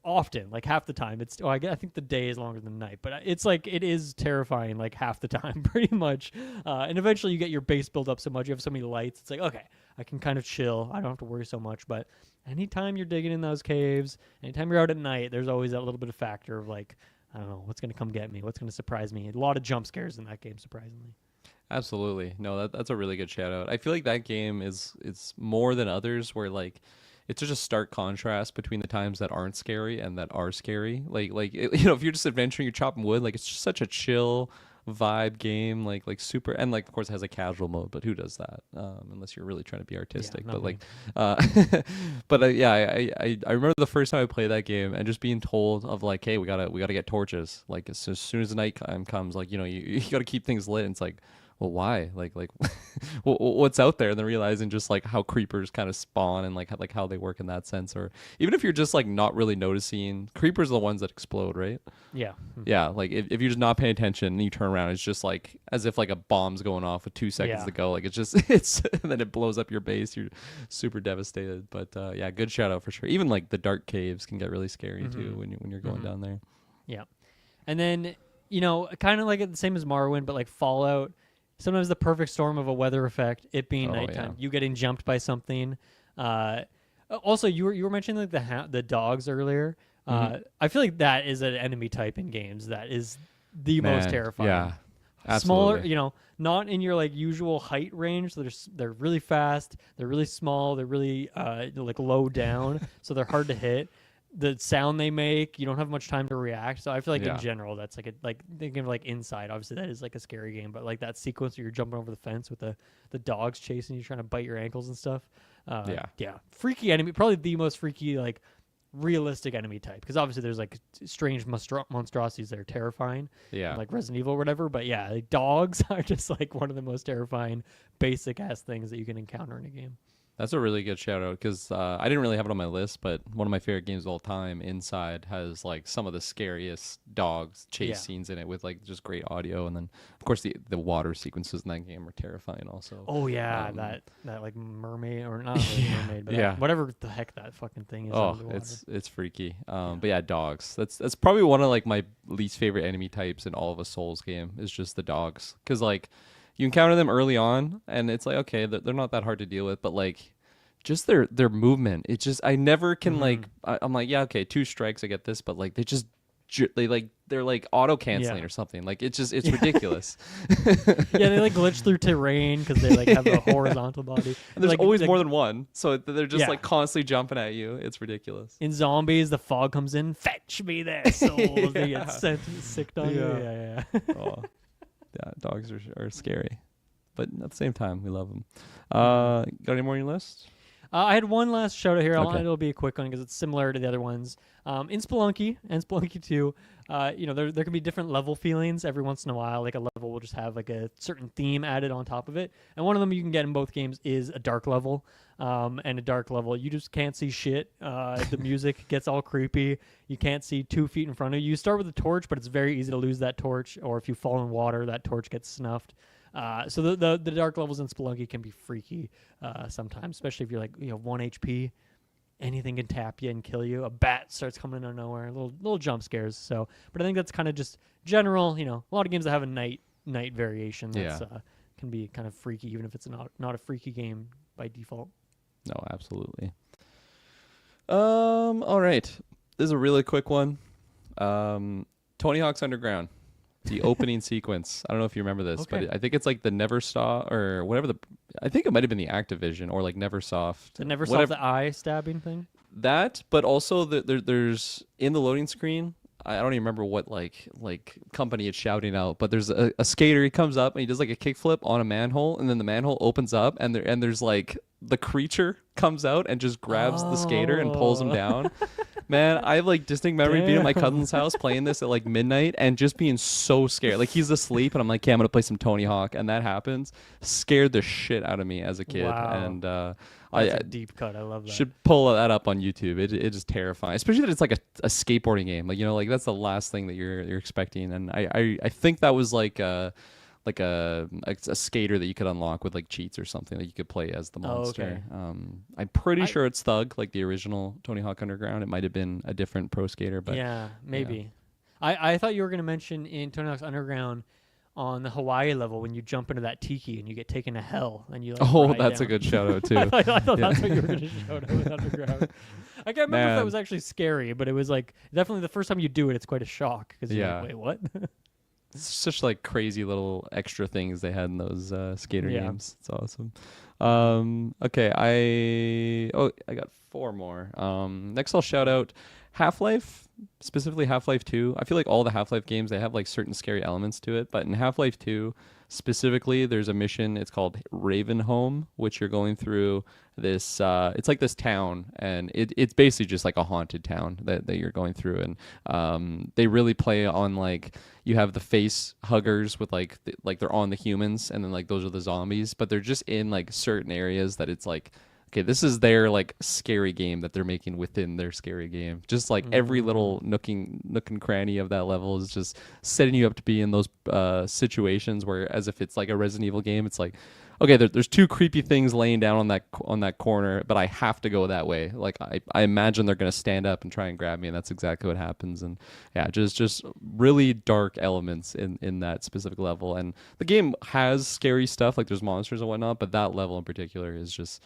S1: often, like half the time, I think the day is longer than the night, but it's like it is terrifying like half the time, pretty much. And eventually you get your base built up so much, you have so many lights, it's like, okay, I can kind of chill, I don't have to worry so much. But anytime you're digging in those caves, anytime you're out at night, there's always that little bit of factor of like, I don't know, what's going to come get me, what's going to surprise me. A lot of jump scares in that game, surprisingly.
S2: Absolutely. No, that's a really good shout out. I feel like that game is it's more than others where like it's just a stark contrast between the times that aren't scary and that are scary. If you're just adventuring, you're chopping wood, like it's just such a chill vibe game, like super, and like of course it has a casual mode, but who does that unless you're really trying to be artistic?
S1: not
S2: But
S1: me.
S2: like, yeah, I remember the first time I played that game and just being told of like, hey, we gotta get torches. Like as soon as the night time comes, like you gotta keep things lit. And it's like, well, why? Like, what's out there? And then realizing just like how creepers kind of spawn and like how they work in that sense. Or even if you're just like not really noticing, creepers are the ones that explode, right?
S1: Yeah.
S2: Yeah, like if you're just not paying attention and you turn around, it's just like as if like a bomb's going off with 2 seconds
S1: Yeah.
S2: to go. Like it's just it's and then it blows up your base. You're super devastated. But yeah, good shout out for sure. Even like the dark caves can get really scary too when you're going down there.
S1: Yeah. And then, kind of like the same as Morrowind, but like Fallout, sometimes the perfect storm of a weather effect, it being
S2: Oh,
S1: nighttime,
S2: yeah.
S1: you getting jumped by something. Also, you were mentioning like the dogs earlier. I feel like that is an enemy type in games that is the most
S2: Man,
S1: terrifying.
S2: Yeah,
S1: Smaller,
S2: absolutely.
S1: not in your like usual height range. They're really fast. They're really small. They're really like low down, so they're hard to hit. The sound they make, you don't have much time to react. So I feel like in
S2: Yeah.
S1: general, that's like thinking of like Inside. Obviously, that is like a scary game, but like that sequence where you're jumping over the fence with the dogs chasing you, trying to bite your ankles and stuff. Yeah, freaky enemy. Probably the most freaky like realistic enemy type, because obviously there's like strange monstrosities that are terrifying,
S2: Yeah.
S1: like Resident Evil or whatever. But yeah, like, dogs are just like one of the most terrifying, basic ass things that you can encounter in a game.
S2: That's a really good shout out because I didn't really have it on my list, but one of my favorite games of all time, Inside, has like some of the scariest dogs chase
S1: Yeah.
S2: scenes in it with like just great audio, and then of course the water sequences in that game are terrifying also.
S1: Oh yeah, that like mermaid or not really mermaid, but
S2: Yeah.
S1: whatever the heck that fucking thing is.
S2: Oh,
S1: under the water.
S2: it's freaky. But yeah, dogs. That's probably one of like my least favorite enemy types in all of a Souls game is just the dogs, because like you encounter them early on, and it's like okay, they're not that hard to deal with, but like just their movement, it just I never can like I'm like yeah okay 2 strikes I get this, but like they just they're like auto canceling
S1: Yeah.
S2: or something. Like it's ridiculous.
S1: Yeah, they like glitch through terrain because they like have a horizontal body.
S2: And there's
S1: like,
S2: always
S1: like,
S2: more than one, so they're just
S1: Yeah.
S2: like constantly jumping at you. It's ridiculous.
S1: in zombies. The fog comes in, fetch me their souls. They get sent sicked on you.
S2: Yeah.
S1: Yeah.
S2: Oh, yeah, dogs are scary, but at the same time, we love them. Got any more on your list?
S1: I had one last shout out here.
S2: Okay.
S1: It'll be a quick one because it's similar to the other ones. In Spelunky and Spelunky 2, there can be different level feelings every once in a while. Like a level will just have like a certain theme added on top of it. And one of them you can get in both games is a dark level. And a dark level, you just can't see shit. The music gets all creepy. You can't see 2 feet in front of you. You start with a torch, but it's very easy to lose that torch. Or if you fall in water, that torch gets snuffed. So the dark levels in Spelunky can be freaky sometimes, especially if you're like 1 HP. Anything can tap you and kill you. A bat starts coming out of nowhere. Little jump scares. So, but I think that's kind of just general. A lot of games that have a night variation that's can be kind of freaky, even if it's not a freaky game by default.
S2: No, absolutely. All right. This is a really quick one. Tony Hawk's Underground, the opening sequence. I don't know if you remember this,
S1: Okay.
S2: but I think it's like the Neversoft or whatever I think it might have been the Activision or like Neversoft.
S1: The never
S2: whatever,
S1: solve the eye stabbing thing.
S2: that, but also there's in the loading screen. I don't even remember what like company it's shouting out, but there's a skater. He comes up and he does like a kickflip on a manhole, and then the manhole opens up, and there's like the creature comes out and just grabs the skater and pulls him down. Man, I have like distinct memory of being at my cousin's house playing this at like midnight and just being so scared. Like he's asleep and I'm like, okay, I'm gonna play some Tony Hawk, and that happens. Scared the shit out of me as a kid.
S1: Wow.
S2: And
S1: That's a deep cut. I love that.
S2: should pull that up on YouTube. It is terrifying, especially that it's like a skateboarding game. Like like that's the last thing that you're expecting. And I think that was like a skater that you could unlock with like cheats or something that you could play as the monster. I'm pretty sure it's Thug, like the original Tony Hawk Underground. It might have been a different pro skater, but
S1: yeah, maybe. I thought you were going to mention in Tony Hawk's Underground on the Hawaii level when you jump into that tiki and you get taken to hell and you like, ride
S2: that's a
S1: down.
S2: good shout out too.
S1: I thought that's what you were going to shout out with Underground. I can't remember if
S2: Man.
S1: that was actually scary, but it was like definitely the first time you do it, it's quite a shock because you're
S2: Yeah.
S1: like, wait, what?
S2: such like crazy little extra things they had in those skater
S1: Yeah.
S2: games. It's awesome. Okay, I got four more. Next I'll shout out Half-Life, specifically Half-Life 2. I feel like all the Half-Life games, they have like certain scary elements to it, but in Half-Life 2 specifically, there's a mission, it's called Ravenholm, which you're going through this it's like this town, and it's basically just like a haunted town that you're going through, and they really play on like you have the face huggers with like like they're on the humans, and then like those are the zombies, but they're just in like certain areas that it's like, okay, this is their like scary game that they're making within their scary game. Just like every little nook and cranny of that level is just setting you up to be in those situations where, as if it's like a Resident Evil game, it's like, okay, there's two creepy things laying down on that corner, but I have to go that way. Like I imagine they're gonna stand up and try and grab me, and that's exactly what happens. And yeah, just really dark elements in that specific level. And the game has scary stuff, like there's monsters and whatnot, but that level in particular is just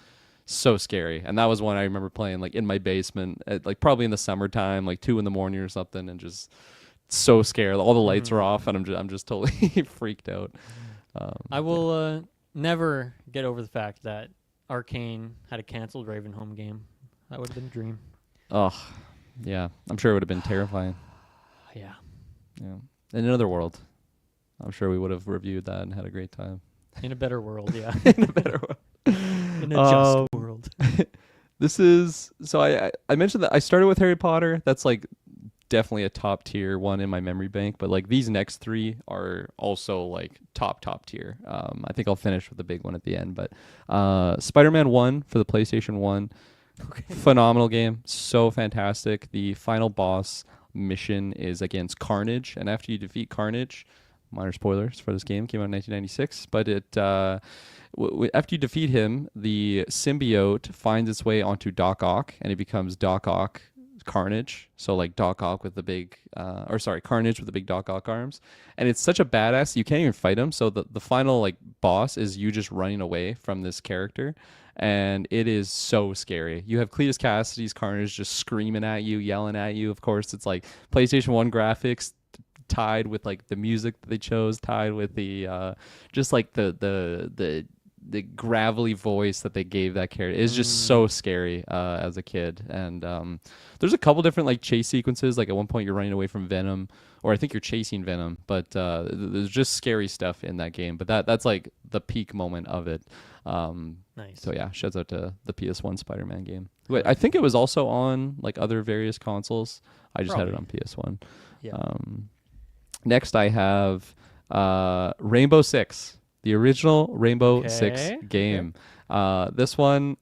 S2: so scary. And that was one I remember playing like in my basement at like probably in the summertime, like 2 a.m. or something, and just so scared. All the lights are off, and I'm just totally freaked out.
S1: I will never get over the fact that Arcane had a canceled Ravenholm game. That would have been a dream.
S2: Oh, yeah. I'm sure it would have been terrifying.
S1: Yeah.
S2: Yeah. In another world, I'm sure we would have reviewed that and had a great time.
S1: In a better world, yeah.
S2: In a better world.
S1: In a just world.
S2: This is so I mentioned that I started with Harry Potter. That's like definitely a top tier one in my memory bank, but like these next three are also like top tier. I think I'll finish with the big one at the end, but Spider-Man 1 for the PlayStation 1, phenomenal game, so fantastic. The final boss mission is against Carnage, and after you defeat Carnage, minor spoilers for this game, came out in 1996, but it after you defeat him, the symbiote finds its way onto Doc Ock, and it becomes Doc Ock Carnage. So like Doc Ock with the big, Carnage with the big Doc Ock arms, and it's such a badass you can't even fight him. So the final like boss is you just running away from this character, and it is so scary. You have Cletus Cassidy's Carnage just screaming at you, yelling at you. Of course, it's like PlayStation 1 graphics tied with like the music that they chose, tied with the just like the gravelly voice that they gave that character is just so scary as a kid. And there's a couple different like chase sequences. Like at one point you're running away from Venom, or I think you're chasing Venom, but there's just scary stuff in that game. But that's like the peak moment of it.
S1: Nice.
S2: So yeah, shouts out to the PS1 Spider-Man game. Wait, I think it was also on like other various consoles. I just had it on PS1.
S1: Yeah.
S2: Next I have Rainbow Six. The original Rainbow Six game. This one,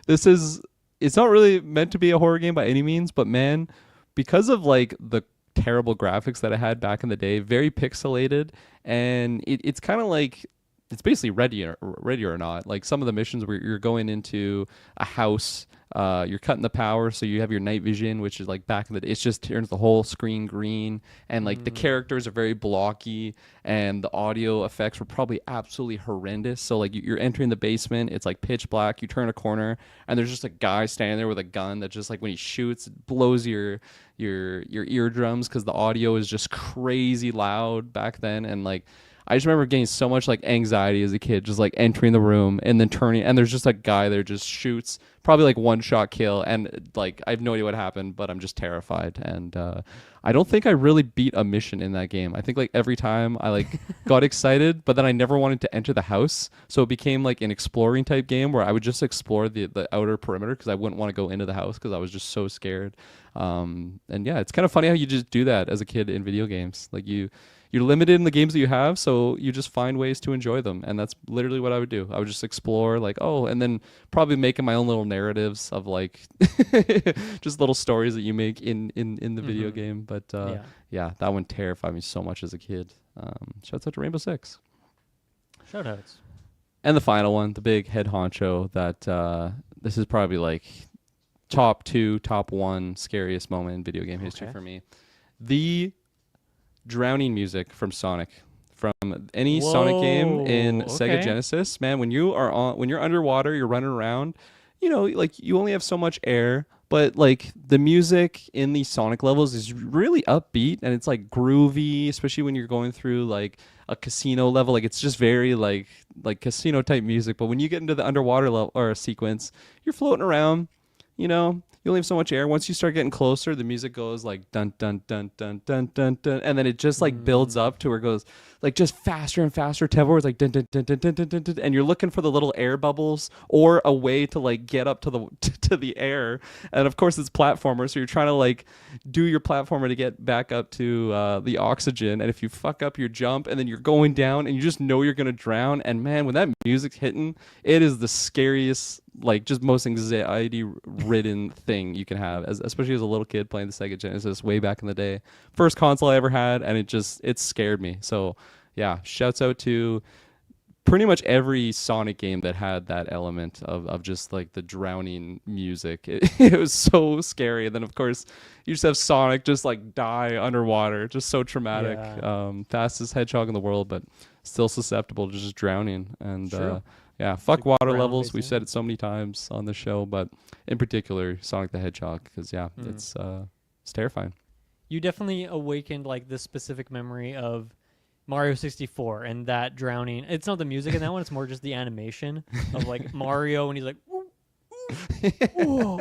S2: it's not really meant to be a horror game by any means, but man, because of like the terrible graphics that I had back in the day, very pixelated, and it's kind of like, it's basically ready or not. Like some of the missions where you're going into a house, you're cutting the power, so you have your night vision, which is like back in the day, it just turns the whole screen green, and like the characters are very blocky, and the audio effects were probably absolutely horrendous. So like you're entering the basement, it's like pitch black, you turn a corner, and there's just a guy standing there with a gun that just like when he shoots, it blows your eardrums because the audio is just crazy loud back then. And like I just remember getting so much like anxiety as a kid, just like entering the room and then turning, and there's just a guy there just shoots, probably like one shot kill, and like I have no idea what happened, but I'm just terrified. And I don't think I really beat a mission in that game. I think like every time I like got excited, but then I never wanted to enter the house, so it became like an exploring type game where I would just explore the outer perimeter because I wouldn't want to go into the house because I was just so scared. And yeah, it's kind of funny how you just do that as a kid in video games. Like you're limited in the games that you have, so you just find ways to enjoy them. And that's literally what I would do. I would just explore, like, and then probably making my own little narratives of like just little stories that you make in the video game. But yeah, that one terrified me so much as a kid. Shouts out to Rainbow Six.
S1: Shoutouts.
S2: And the final one, the big head honcho, that this is probably like top 2, top 1 scariest moment in video game history for me. The drowning music from Sonic, from any Sonic game in Sega Genesis. Man, when you're underwater, you're running around, like you only have so much air, but like the music in these Sonic levels is really upbeat and it's like groovy, especially when you're going through like a casino level. Like it's just very like casino type music. But when you get into the underwater level or a sequence, you're floating around, you know, you only have so much air. Once you start getting closer, the music goes like dun dun dun dun dun dun dun, and then it just like builds up to where it goes like just faster and faster. Tempo is like dun dun dun dun dun dun dun, dun, and you're looking for the little air bubbles or a way to like get up to the to the air. And of course, it's platformer, so you're trying to like do your platformer to get back up to the oxygen. And if you fuck up your jump, and then you're going down, and you just know you're gonna drown. And man, when that music's hitting, it is the scariest, like just most anxiety ridden thing you can have, especially as a little kid playing the Sega Genesis way back in the day. First console I ever had, and it scared me. So yeah, shouts out to pretty much every Sonic game that had that element of just like the drowning music. It was so scary. And then of course you just have Sonic just like die underwater, just so traumatic.
S1: Yeah.
S2: Fastest hedgehog in the world, but still susceptible to just drowning. And
S1: True.
S2: yeah, fuck
S1: Like
S2: water
S1: brown
S2: levels. We've
S1: facing.
S2: said it so many times on the show, but in particular Sonic the Hedgehog, because yeah, it's terrifying.
S1: You definitely awakened like this specific memory of Mario 64 and that drowning. It's not the music in that one; it's more just the animation of like Mario when he's like, "Woo, woo, whoa,"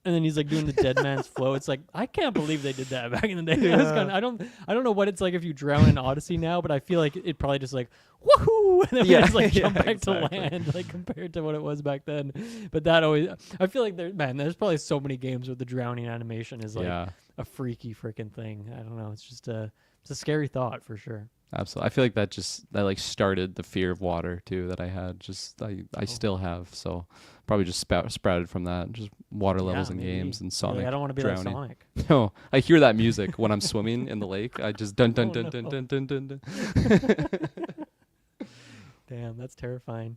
S1: and then he's like doing the dead man's flow. It's like I can't believe they did that back in the day.
S2: Yeah.
S1: I don't know what it's like if you drown in Odyssey now, but I feel like it probably just like woohoo, and then we
S2: Yeah,
S1: just like jump
S2: yeah,
S1: back
S2: exactly.
S1: to land, like compared to what it was back then. But that always, I feel like there's probably so many games where the drowning animation is like
S2: Yeah.
S1: a freaky freaking thing. I don't know. It's just it's a scary thought for sure.
S2: Absolutely. I feel like that like started the fear of water too that I had. Just I still have. So probably just sprouted from that. Just water levels in
S1: maybe.
S2: games and
S1: You're like,
S2: Sonic
S1: I don't want to be
S2: drowning.
S1: like Sonic.
S2: No, I hear that music when I'm swimming in the lake. I just dun dun
S1: Oh,
S2: dun
S1: no.
S2: dun dun dun dun dun.
S1: Damn, that's terrifying.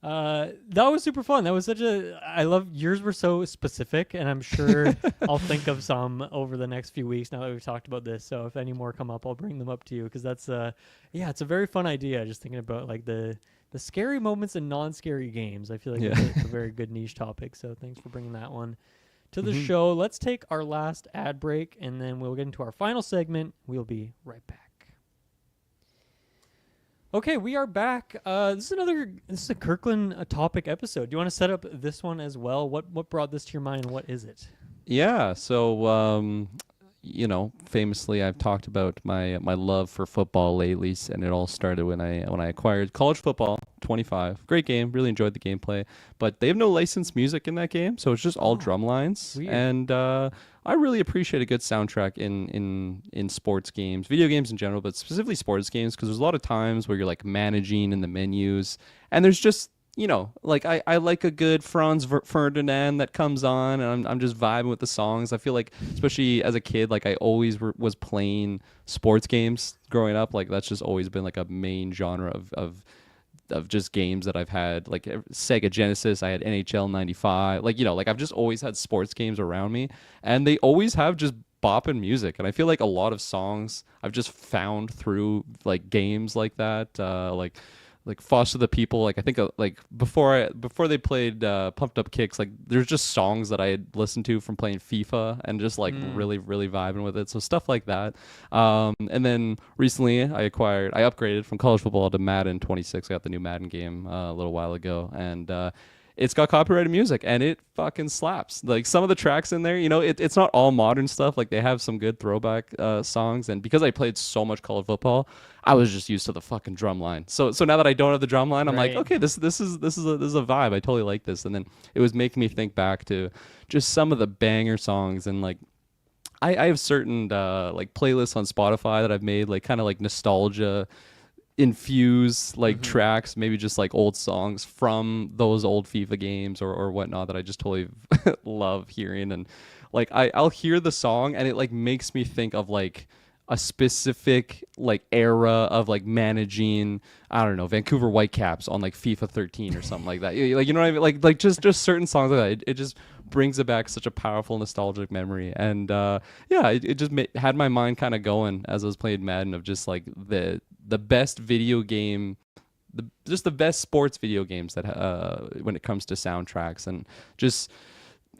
S1: That was super fun. That was such a. I love yours were so specific, and I'm sure I'll think of some over the next few weeks now that we've talked about this. So if any more come up, I'll bring them up to you because that's yeah, it's a very fun idea. Just thinking about like the scary moments in non-scary games. I feel like
S2: Yeah.
S1: it's a very good niche topic. So thanks for bringing that one to the
S2: Mhm.
S1: show. Let's take our last ad break, and then we'll get into our final segment. We'll be right back. Okay, we are back. This is a Kirklin topic episode. Do you want to set up this one as well? What brought this to your mind, and what is it?
S2: Yeah. So you know, famously, I've talked about my love for football lately, and it all started when I acquired College Football 25. Great game, really enjoyed the gameplay, but they have no licensed music in that game, so it's just all
S1: Oh,
S2: drum lines.
S1: weird.
S2: And I really appreciate a good soundtrack in sports games, video games in general, but specifically sports games, because there's a lot of times where you're like managing in the menus, and there's just you know, like I like a good Ferdinand that comes on, and I'm just vibing with the songs. I feel like, especially as a kid, like I always was playing sports games growing up. Like that's just always been like a main genre of just games that I've had. Like Sega Genesis, I had NHL '95. Like you know, like I've just always had sports games around me, and they always have just bopping music. And I feel like a lot of songs I've just found through like games like that, like Foster the People. Like I think like before they played Pumped Up Kicks, like there's just songs that I had listened to from playing FIFA and just like really vibing with it. So stuff like that. And then recently I upgraded from College Football to Madden 26. I got the new Madden game a little while ago, and it's got copyrighted music and it fucking slaps. Like some of the tracks in there, you know, it's not all modern stuff. Like they have some good throwback songs, and because I played so much college football, I was just used to the fucking drum line. So now that I don't have the drum line, I'm like,
S1: Right.
S2: okay, this is a vibe. I totally like this. And then it was making me think back to just some of the banger songs, and like I have certain like playlists on Spotify that I've made, like kind of like nostalgia infuse like tracks, maybe just like old songs from those old FIFA games or whatnot that I just totally love hearing. And like I'll hear the song and it like makes me think of like a specific like era of like managing, I don't know, Vancouver Whitecaps on like FIFA 13 or something like that. Like you know what I mean? Like just certain songs like that. It just brings it back such a powerful nostalgic memory. And yeah, it just had my mind kind of going as I was playing Madden of just like the best video game, just the best sports video games that when it comes to soundtracks, and just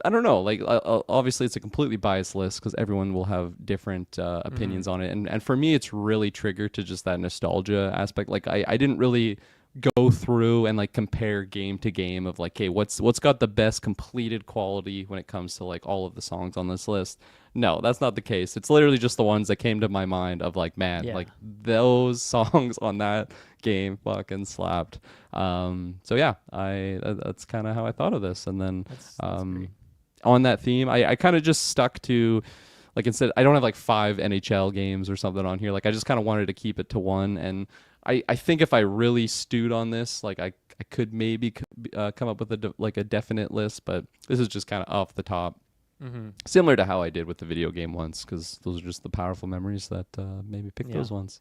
S2: I don't know. Like, obviously, it's a completely biased list because everyone will have different opinions on it. And for me, it's really triggered to just that nostalgia aspect. Like, I didn't really go through and like compare game to game of like, hey, what's got the best completed quality when it comes to like all of the songs on this list. No, that's not the case. It's literally just the ones that came to my mind of like, man,
S1: Yeah.
S2: like those songs on that game fucking slapped. So yeah, that's kind of how I thought of this. And then
S1: That's great.
S2: on that theme, I kind of just stuck to like, instead I don't have like 5 NHL games or something on here. Like I just kind of wanted to keep it to one. And I think if I really stewed on this, like I could maybe come up with a definite list, but this is just kind of off the top.
S1: Mm-hmm.
S2: Similar to how I did with the video game ones, because those are just the powerful memories that maybe pick those ones.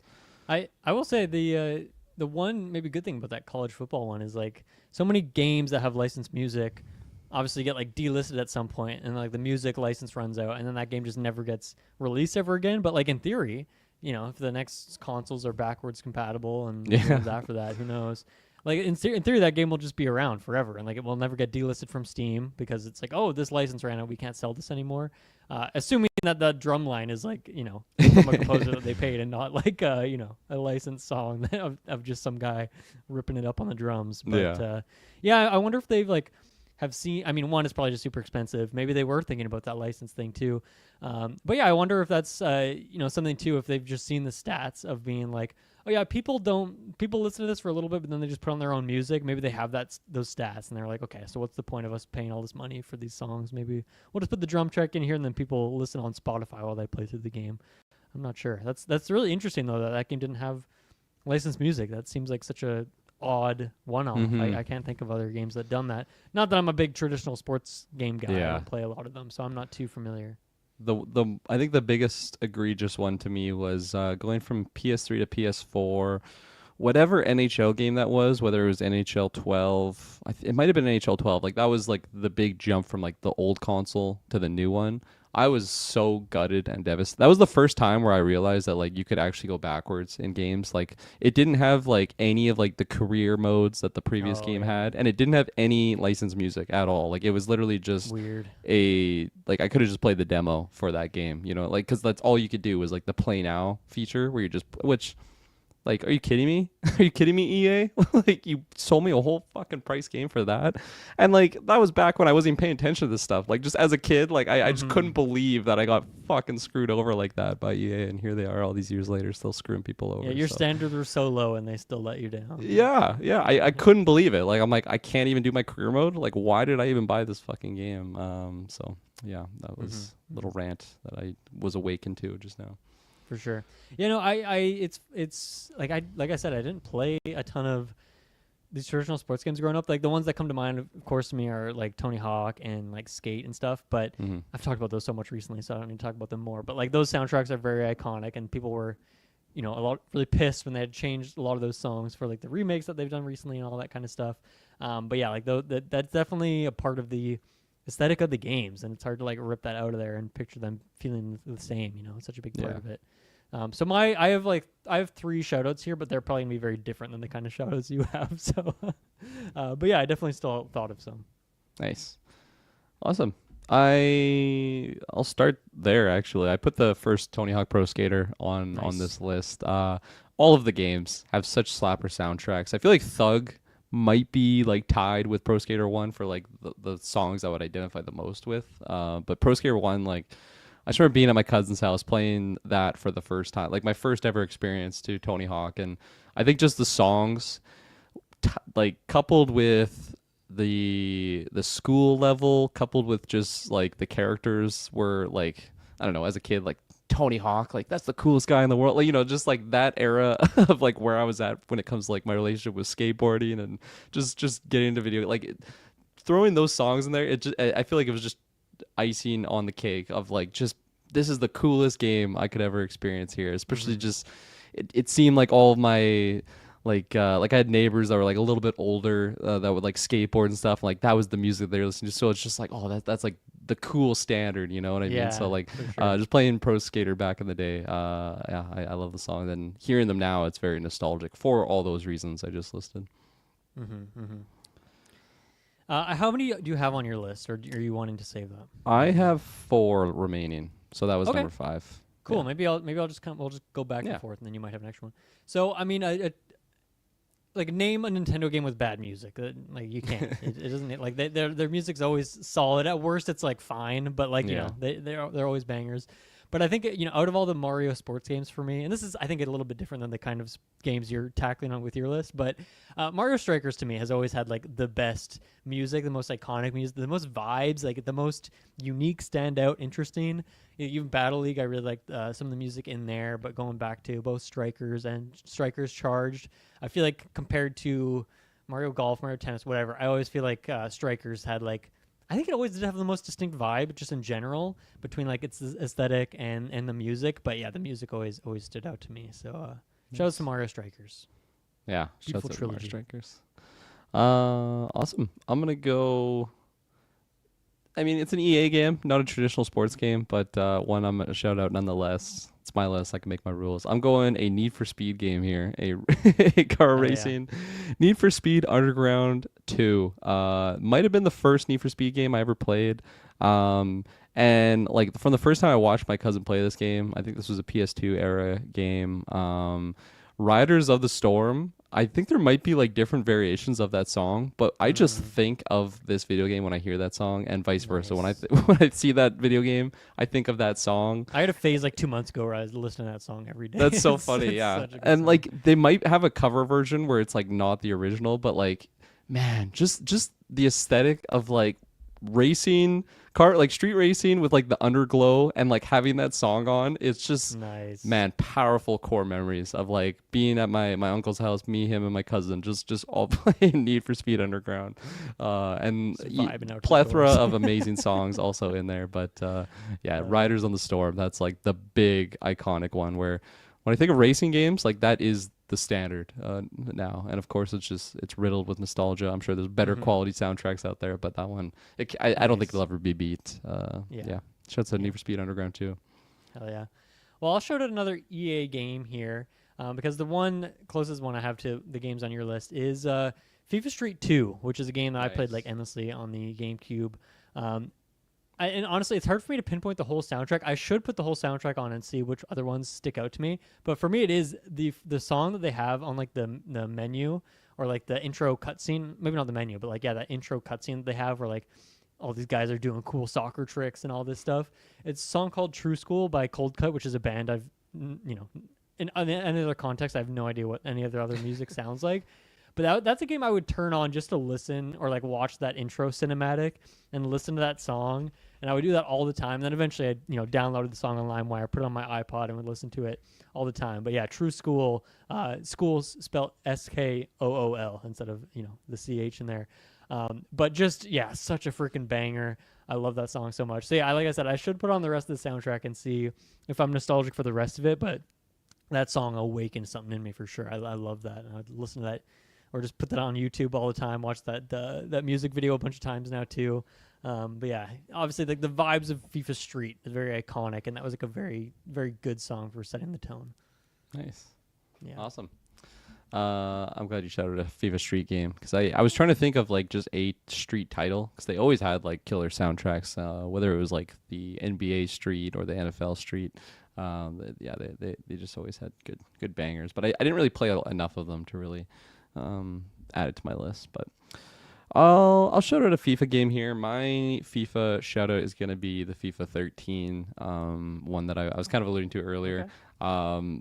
S1: I will say the one maybe good thing about that college football one is like so many games that have licensed music obviously get like delisted at some point, and like the music license runs out, and then that game just never gets released ever again. But like in theory, you know, if the next consoles are backwards compatible and the ones after that, who knows? Like in theory, that game will just be around forever, and like it will never get delisted from Steam because it's like, oh, this license ran out, we can't sell this anymore. Assuming that the drum line is like, you know, from a composer that they paid, and not like you know, a licensed song of just some guy ripping it up on the drums. But yeah, I wonder if they've like have seen. I mean, one is probably just super expensive. Maybe they were thinking about that license thing too. But yeah, I wonder if that's you know, something too. If they've just seen the stats of being like, oh yeah, people listen to this for a little bit, but then they just put on their own music. Maybe they have those stats, and they're like, okay, so what's the point of us paying all this money for these songs? Maybe we'll just put the drum track in here, and then people listen on Spotify while they play through the game. I'm not sure. That's really interesting though, that game didn't have licensed music. That seems like such a odd one-off. I can't think of other games that done that. Not that I'm a big traditional sports game guy. I don't play a lot of them, so I'm not too familiar.
S2: I think the biggest egregious one to me was going from PS3 to PS4. Whatever NHL game that was, whether it was NHL 12, it might have been NHL 12. Like that was like the big jump from like the old console to the new one. I was so gutted and devastated. That was the first time where I realized that like you could actually go backwards in games. Like it didn't have like any of like the career modes that the previous game had, and it didn't have any licensed music at all. Like it was literally just
S1: weird.
S2: Like I could have just played the demo for that game, you know, like because that's all you could do was like the play now feature where you just like, are you kidding me? Are you kidding me, EA? Like, you sold me a whole fucking price game for that? And, like, that was back when I wasn't even paying attention to this stuff. Like, just as a kid, like, I just couldn't believe that I got fucking screwed over like that by EA. And here they are all these years later still screwing people over.
S1: Yeah, your standards were so low and they still let you down.
S2: Yeah. I couldn't believe it. Like, I'm like, I can't even do my career mode. Like, why did I even buy this fucking game? So, yeah, that was a little rant that I was awakened to just now.
S1: For sure. You know, it's like I said, I didn't play a ton of these traditional sports games growing up. Like the ones that come to mind, of course, to me are like Tony Hawk and like Skate and stuff. But I've talked about those so much recently, so I don't need to talk about them more. But like those soundtracks are very iconic, and people were, you know, really pissed when they had changed a lot of those songs for like the remakes that they've done recently and all that kind of stuff. But yeah, like that's definitely a part of the aesthetic of the games, and it's hard to like rip that out of there and picture them feeling the same. You know, it's such a big part of it. So I have 3 shoutouts here, but they're probably gonna be very different than the kind of shoutouts you have. So, but yeah, I definitely still thought of some.
S2: Nice, awesome. I'll start there. Actually, I put the first Tony Hawk Pro Skater on this list. All of the games have such slapper soundtracks. I feel like Thug might be like tied with Pro Skater 1 for like the songs I would identify the most with. But Pro Skater 1, like I just remember being at my cousin's house playing that for the first time, like my first ever experience to Tony Hawk. And I think just the songs like coupled with the school level, coupled with just like the characters were like, I don't know, as a kid, like Tony Hawk, like that's the coolest guy in the world. Like, you know, just like that era of like where I was at when it comes to like my relationship with skateboarding and just getting into video, like throwing those songs in there. I feel like it was just icing on the cake of like, just, this is the coolest game I could ever experience here. Especially just, it seemed like all of my, like I had neighbors that were like a little bit older that would like skateboard and stuff. And, like that was the music they were listening to. So it's just like, oh, that's like the cool standard, you know what I mean? So like just playing Pro Skater back in the day, yeah, I love the song. And hearing them now, it's very nostalgic for all those reasons I just listed.
S1: How many do you have on your list, or are you wanting to save that?
S2: I have 4 remaining, so that was
S1: Okay.
S2: number 5.
S1: Cool.
S2: Yeah.
S1: Maybe I'll just we'll just go back
S2: Yeah.
S1: and forth, and then you might have an extra one. So I mean, like name a Nintendo game with bad music. Like you can't. It doesn't like their music's always solid. At worst, it's like fine, but like you
S2: Yeah.
S1: know they're always bangers. But I think out of all the Mario sports games for me, and this is I think a little bit different than the kind of games you're tackling on with your list, but Mario Strikers to me has always had like the best music, the most iconic music, the most vibes, like the most unique, standout, interesting. Even Battle League, I really liked some of the music in there, but going back to both Strikers and Strikers Charged, I feel like compared to Mario Golf, Mario Tennis, whatever, I always feel like Strikers had like I think it always did have the most distinct vibe, just in general, between like its aesthetic and the music. But yeah, the music always stood out to me. So shout out to Mario Strikers.
S2: Yeah.
S1: Beautiful
S2: Shouts out to Mario
S1: trilogy.
S2: Strikers. Awesome. I'm gonna go. I mean, it's an EA game, not a traditional sports game, but one I'm gonna shout out nonetheless. It's my list. I can make my rules. I'm going a Need for Speed game here, a car
S1: Oh, yeah.
S2: racing. Need for Speed Underground 2. Might have been the first Need for Speed game I ever played. And like from the first time I watched my cousin play this game, I think this was a PS2 era game. Riders of the Storm. I think there might be like different variations of that song, but I just think of this video game when I hear that song, and vice versa. When I
S1: Nice.
S2: when I see that video game, I think of that song.
S1: I had a phase like 2 months ago where I was listening to that song every day.
S2: That's so
S1: It's
S2: funny, yeah.
S1: such a good
S2: And
S1: song.
S2: like they might have a cover version where it's like not the original, but like man, just the aesthetic of like racing car like street racing with like the underglow and like having that song on, it's just
S1: Nice.
S2: man, powerful core memories of like being at my uncle's house, me, him, and my cousin, just all playing Need for Speed Underground, and
S1: Just vibing out to the
S2: plethora
S1: chorus.
S2: of amazing songs also in there. But yeah, Riders on the Storm, that's like the big iconic one where when I think of racing games, like that is the standard now. And of course, it's riddled with nostalgia. I'm sure there's better quality soundtracks out there, but that one, I don't think
S1: Nice.
S2: it'll ever be beat. Yeah. Shouts out Need for Speed Underground too.
S1: Hell yeah. Well, I'll shout out another EA game here because the one closest one I have to the games on your list is FIFA Street 2, which is a game that I played
S2: Nice.
S1: like endlessly on the GameCube. And honestly, it's hard for me to pinpoint the whole soundtrack. I should put the whole soundtrack on and see which other ones stick out to me. But for me, it is the song that they have on like the menu or like the intro cutscene. Maybe not the menu, but like yeah, that intro cutscene that they have where like all these guys are doing cool soccer tricks and all this stuff. It's a song called True School by Cold Cut, which is a band in any other context, I have no idea what any of their other music sounds like. But that's a game I would turn on just to listen or like watch that intro cinematic and listen to that song. And I would do that all the time. And then eventually I downloaded the song on LimeWire, put it on my iPod, and would listen to it all the time. But yeah, True School, school's spelled SKOOL instead of the CH in there. But just yeah, such a freaking banger. I love that song so much. So yeah, like I said, I should put on the rest of the soundtrack and see if I'm nostalgic for the rest of it. But that song awakened something in me for sure. I love that. And I'd listen to that or just put that on YouTube all the time. Watch that music video a bunch of times now too. But yeah, obviously like the vibes of FIFA Street is very iconic, and that was like a very, very good song for setting the tone.
S2: Nice.
S1: Yeah.
S2: Awesome. I'm glad you shouted a FIFA Street game because I was trying to think of like just a Street title because they always had like killer soundtracks, whether it was like the NBA Street or the NFL Street. They just always had good bangers. But I didn't really play enough of them to really add it to my list. But I'll shout out a FIFA game here. My FIFA shout out is gonna be the FIFA 13 one that I was kind of alluding to earlier.
S1: Okay.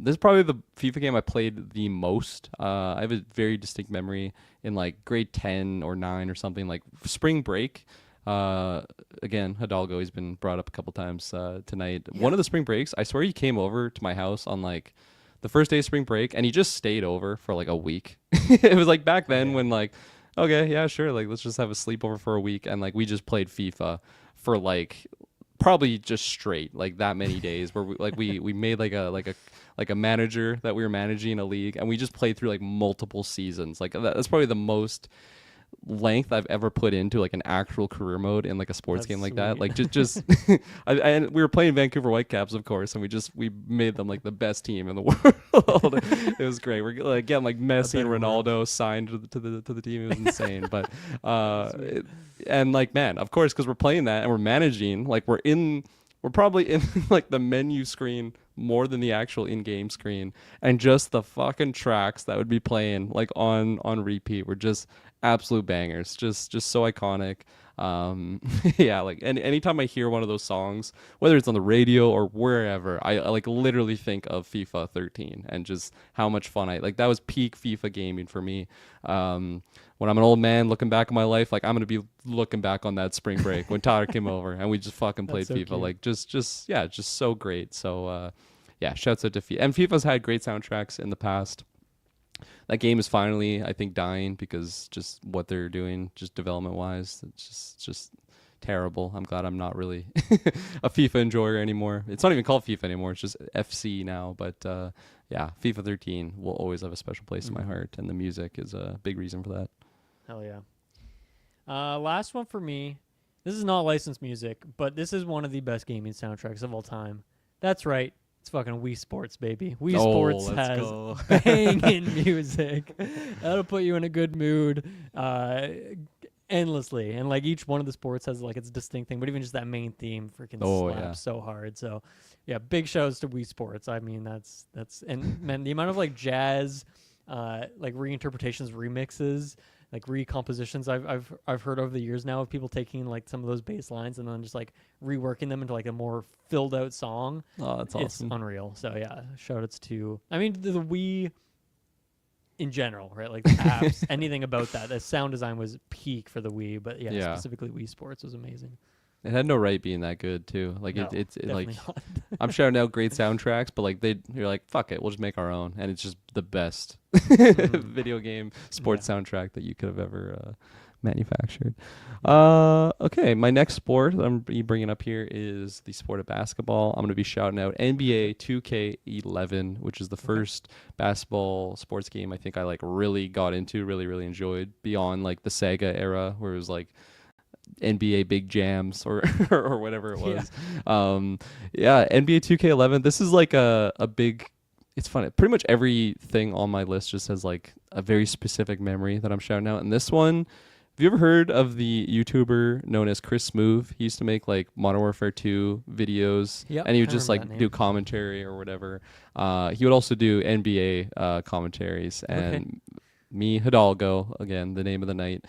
S2: This is probably the FIFA game I played the most. I have a very distinct memory in like grade 10 or 9 or something, like spring break. Again, Hidalgo, he's been brought up a couple times tonight.
S1: Yeah.
S2: One of the spring breaks, I swear he came over to my house on like the first day of spring break, and he just stayed over for like a week. It was like back then when like, okay, yeah, sure, like let's just have a sleepover for a week, and like we just played FIFA for like probably just straight like that many days where we made like a manager that we were managing a league, and we just played through like multiple seasons. Like that's probably the most length I've ever put into like an actual career mode in like a sports
S1: That's
S2: game like that.
S1: sweet.
S2: Like just and we were playing Vancouver Whitecaps, of course, and we made them like the best team in the world. It was great. We're like getting like Messi and
S1: bet it was.
S2: Ronaldo signed to the team. It was insane. But and like, man, of course, because we're playing that and we're managing, like we're probably in like the menu screen more than the actual in-game screen, and just the fucking tracks that would be playing like on repeat were just absolute bangers, just so iconic. Yeah, like anytime I hear one of those songs, whether it's on the radio or wherever, I like literally think of FIFA 13 and just how much fun I like. That was peak FIFA gaming for me. When I'm an old man looking back on my life, like I'm gonna be looking back on that spring break when Tyler came over and we just fucking played
S1: so
S2: FIFA.
S1: cute.
S2: Like just yeah, just so great. So yeah, shouts out to FIFA. And FIFA's had great soundtracks in the past. That game is finally, I think, dying because just what they're doing, just development wise, it's just terrible. I'm glad I'm not really a FIFA enjoyer anymore. It's not even called FIFA anymore. It's just FC now. But yeah, FIFA 13 will always have a special place in my heart, and the music is a big reason for that.
S1: Hell yeah. Last one for me. This is not licensed music, but this is one of the best gaming soundtracks of all time. That's right. It's fucking Wii Sports, baby. Wii Sports
S2: let's
S1: has
S2: go.
S1: banging music. That'll put you in a good mood endlessly. And like each one of the sports has like its distinct thing, but even just that main theme freaking slaps so hard. So yeah, big shouts to Wii Sports. I mean, that's and man, the amount of like jazz like reinterpretations, remixes, like recompositions I've heard over the years now of people taking like some of those bass lines and then just like reworking them into like a more filled out song.
S2: Oh, that's
S1: It's
S2: awesome.
S1: unreal. So yeah, shout outs to I mean the Wii in general, right? Like the apps, anything about that. The sound design was peak for the Wii, but yeah. Specifically Wii Sports was amazing.
S2: It had no right being that good too. Like
S1: No,
S2: it's like
S1: definitely not.
S2: I'm shouting out great soundtracks, but like you're like fuck it, we'll just make our own, and it's just the best video game sports soundtrack that you could have ever manufactured. Okay, my next sport that I'm bringing up here is the sport of basketball. I'm going to be shouting out NBA 2K11, which is the first basketball sports game I think I like really got into, really enjoyed beyond like the Sega era where it was like NBA Big Jams or or whatever it was. Yeah, NBA 2K11. This is like a big. It's funny. Pretty much everything on my list just has like a very specific memory that I'm shouting out. And this one, have you ever heard of the YouTuber known as Chris Smoove? He used to make like Modern Warfare 2 videos, and he would just like do commentary or whatever. He would also do NBA commentaries and. Me, Hidalgo, again, the name of the night.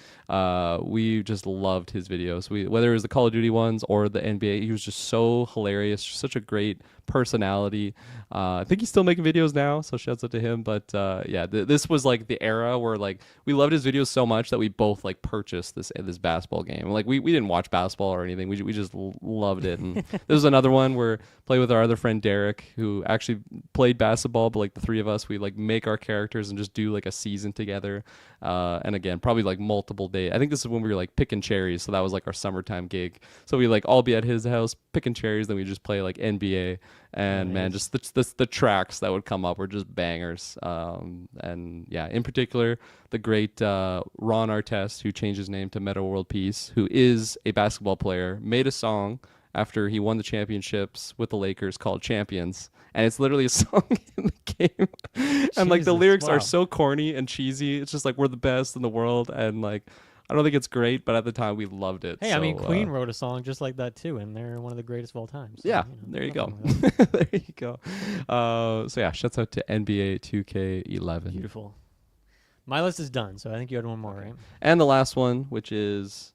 S2: We just loved his videos. Whether it was the Call of Duty ones or the NBA, he was just so hilarious, such a great personality. I think he's still making videos now, so shouts out to him. But yeah, this was like the era where like we loved his videos so much that we both like purchased this basketball game. Like we didn't watch basketball or anything. We just loved it. And this was another one where play with our other friend Derek, who actually played basketball, but like the three of us, we like make our characters and just do like a season together. And again, probably like multiple days. I think this is when we were like picking cherries, so that was like our summertime gig. So we like all be at his house picking cherries, then we just play like NBA. And man, just the tracks that would come up were just bangers. And yeah, in particular, the great Ron Artest, who changed his name to Meta World Peace, who is a basketball player, made a song after he won the championships with the Lakers called Champions. And it's literally a song in the game. And like the lyrics are so corny and cheesy. It's just like, we're the best in the world. And like, I don't think it's great, but at the time we loved it.
S1: Hey,
S2: so,
S1: I mean, Queen wrote a song just like that too, and they're one of the greatest of all time. So,
S2: yeah,
S1: you know,
S2: there you go.
S1: like
S2: There you go. So yeah, shouts out to NBA 2K11.
S1: Beautiful. My list is done, so I think you had one more, right?
S2: And the last one, which is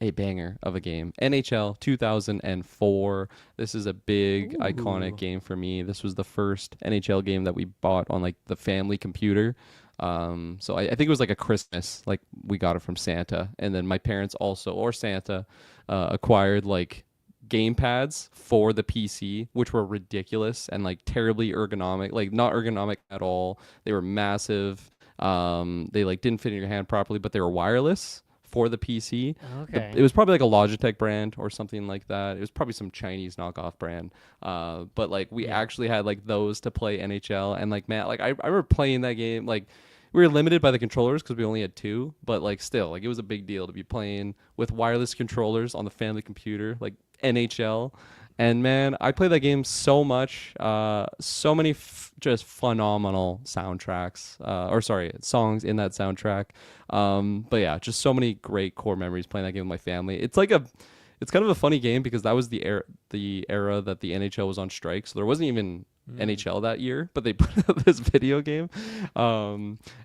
S2: a banger of a game, NHL 2004. This is a big iconic game for me. This was the first NHL game that we bought on like the family computer. So I think it was like a Christmas, like we got it from Santa, and then my parents also, or Santa, acquired like game pads for the PC, which were ridiculous and like terribly ergonomic, like not ergonomic at all. They were massive. They like didn't fit in your hand properly, but they were wireless for the PC.
S1: Okay.
S2: It was probably like a Logitech brand or something like that. It was probably some Chinese knockoff brand. But like we actually had like those to play NHL, and like man, like I remember playing that game like we were limited by the controllers because we only had two, but like still, like it was a big deal to be playing with wireless controllers on the family computer, like NHL. And man, I played that game so much. So many just phenomenal soundtracks, or sorry, songs in that soundtrack. But yeah, just so many great core memories playing that game with my family. It's kind of a funny game because that was the era that the NHL was on strike, so there wasn't even NHL that year, but they put out this video game,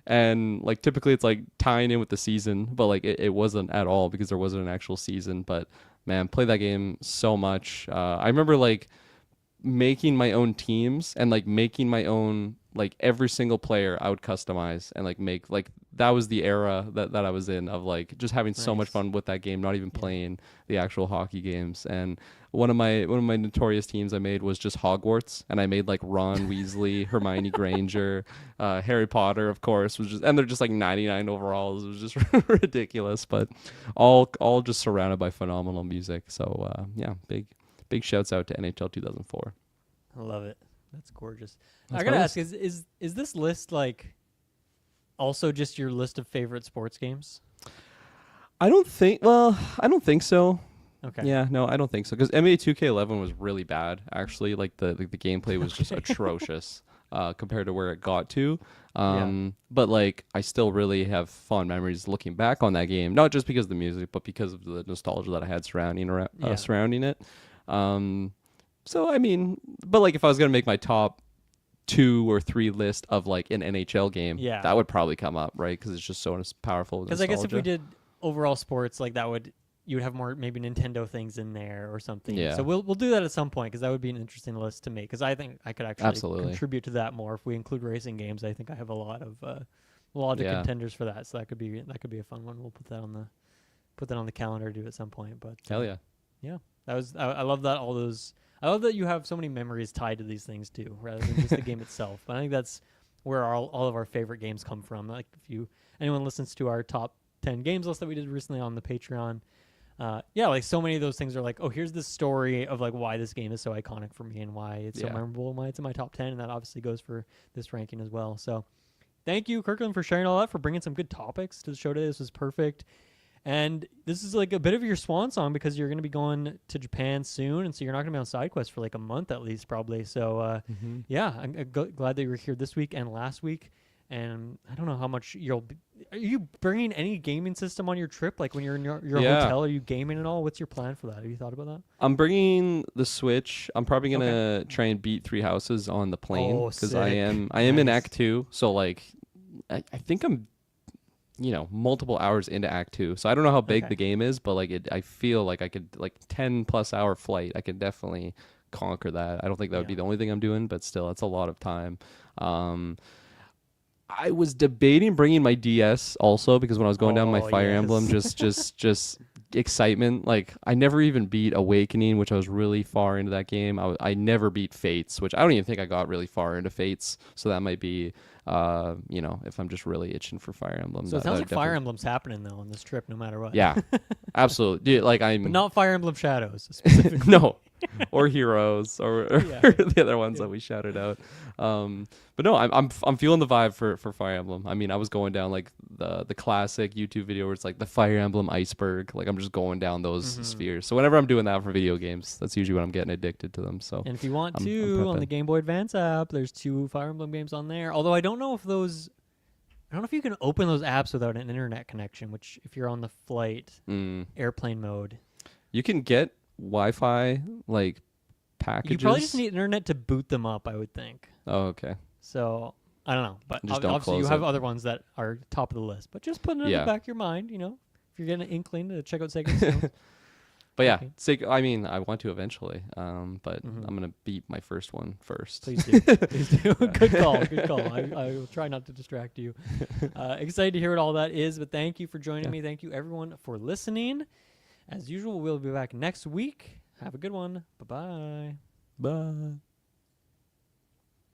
S2: and like typically it's like tying in with the season, but like it wasn't at all because there wasn't an actual season. But man, play that game so much. I remember like making my own teams and like making my own, like every single player I would customize and like make, like that was the era that I was in, of like just having so much fun with that game, not even playing the actual hockey games. And one of my notorious teams I made was just Hogwarts, and I made like Ron Weasley, Hermione Granger, Harry Potter, of course, was just, and they're just like 99 overalls. It was just ridiculous, but all just surrounded by phenomenal music. So yeah, big shouts out to NHL 2004.
S1: I love it. That's gorgeous. I gotta ask, is this list like also just your list of favorite sports games?
S2: I don't think so.
S1: Okay.
S2: Yeah, no, I don't think so. Because NBA 2K11 was really bad, actually. Like the gameplay was just atrocious compared to where it got to. But like, I still really have fond memories looking back on that game. Not just because of the music, but because of the nostalgia that I had surrounding it. So I mean, but like if I was gonna make my top 2 or 3 list of like an NHL game, that would probably come up, right? Because it's just so powerful.
S1: Because I guess if we did overall sports, like you would have more maybe Nintendo things in there or something.
S2: Yeah.
S1: So we'll do that at some point, because that would be an interesting list to make. Because I think I could actually contribute to that more if we include racing games. I think I have a lot of contenders for that. So that could be a fun one. We'll put that on the calendar to do at some point. But
S2: hell yeah,
S1: yeah, I love that I love that you have so many memories tied to these things too, rather than just the game itself. But I think that's where all of our favorite games come from. Like if anyone listens to our top 10 games list that we did recently on the Patreon, like so many of those things are like, oh, here's the story of like why this game is so iconic for me and why it's so memorable and why it's in my top 10, and that obviously goes for this ranking as well. So thank you, Kirklin, for sharing all that, for bringing some good topics to the show today. This was perfect. And this is like a bit of your swan song, because you're going to be going to Japan soon, and so you're not going to be on Sidequest for like a month at least, probably. So I'm glad that you were here this week and last week. And I don't know how much are you bringing any gaming system on your trip? Like when you're in your hotel, are you gaming at all? What's your plan for that? Have you thought about that?
S2: I'm bringing the Switch. I'm probably gonna try and beat 3 Houses on the plane, because I am in Act 2. So like, I think I'm multiple hours into Act 2. So I don't know how big the game is, but like I feel like I could, like 10+ hour flight, I could definitely conquer that. I don't think that would be the only thing I'm doing, but still, that's a lot of time. I was debating bringing my DS also, because when I was going down my Fire Emblem, just excitement. Like I never even beat Awakening, which I was really far into that game. I never beat Fates, which I don't even think I got really far into Fates. So that might be, if I'm just really itching for Fire Emblem.
S1: So it sounds like Fire Emblem's happening though on this trip, no matter what.
S2: Yeah, absolutely. Dude, like but
S1: not Fire Emblem Shadows specifically.
S2: No. Or Heroes, or the other ones that we shouted out. But no, I'm feeling the vibe for Fire Emblem. I mean, I was going down like the classic YouTube video where it's like the Fire Emblem iceberg. Like I'm just going down those spheres. So whenever I'm doing that for video games, that's usually when I'm getting addicted to them. So,
S1: and if you want to, on the Game Boy Advance app, there's 2 Fire Emblem games on there. Although I don't know if you can open those apps without an internet connection, which if you're on the flight, airplane mode.
S2: You can get Wi-Fi like packages.
S1: You probably just need internet to boot them up, I would think.
S2: Oh, okay.
S1: So I don't know, but
S2: just
S1: obviously you have other ones that are top of the list. But just put it in the back of your mind, if you're getting an inkling to check out Sega.
S2: But yeah, I mean, I want to eventually, but I'm gonna beat my first one first.
S1: Please do. Please do. Good call. I will try not to distract you. Excited to hear what all that is, but thank you for joining me. Thank you everyone for listening. As usual, we'll be back next week. Have a good one. Bye-bye.
S2: Bye.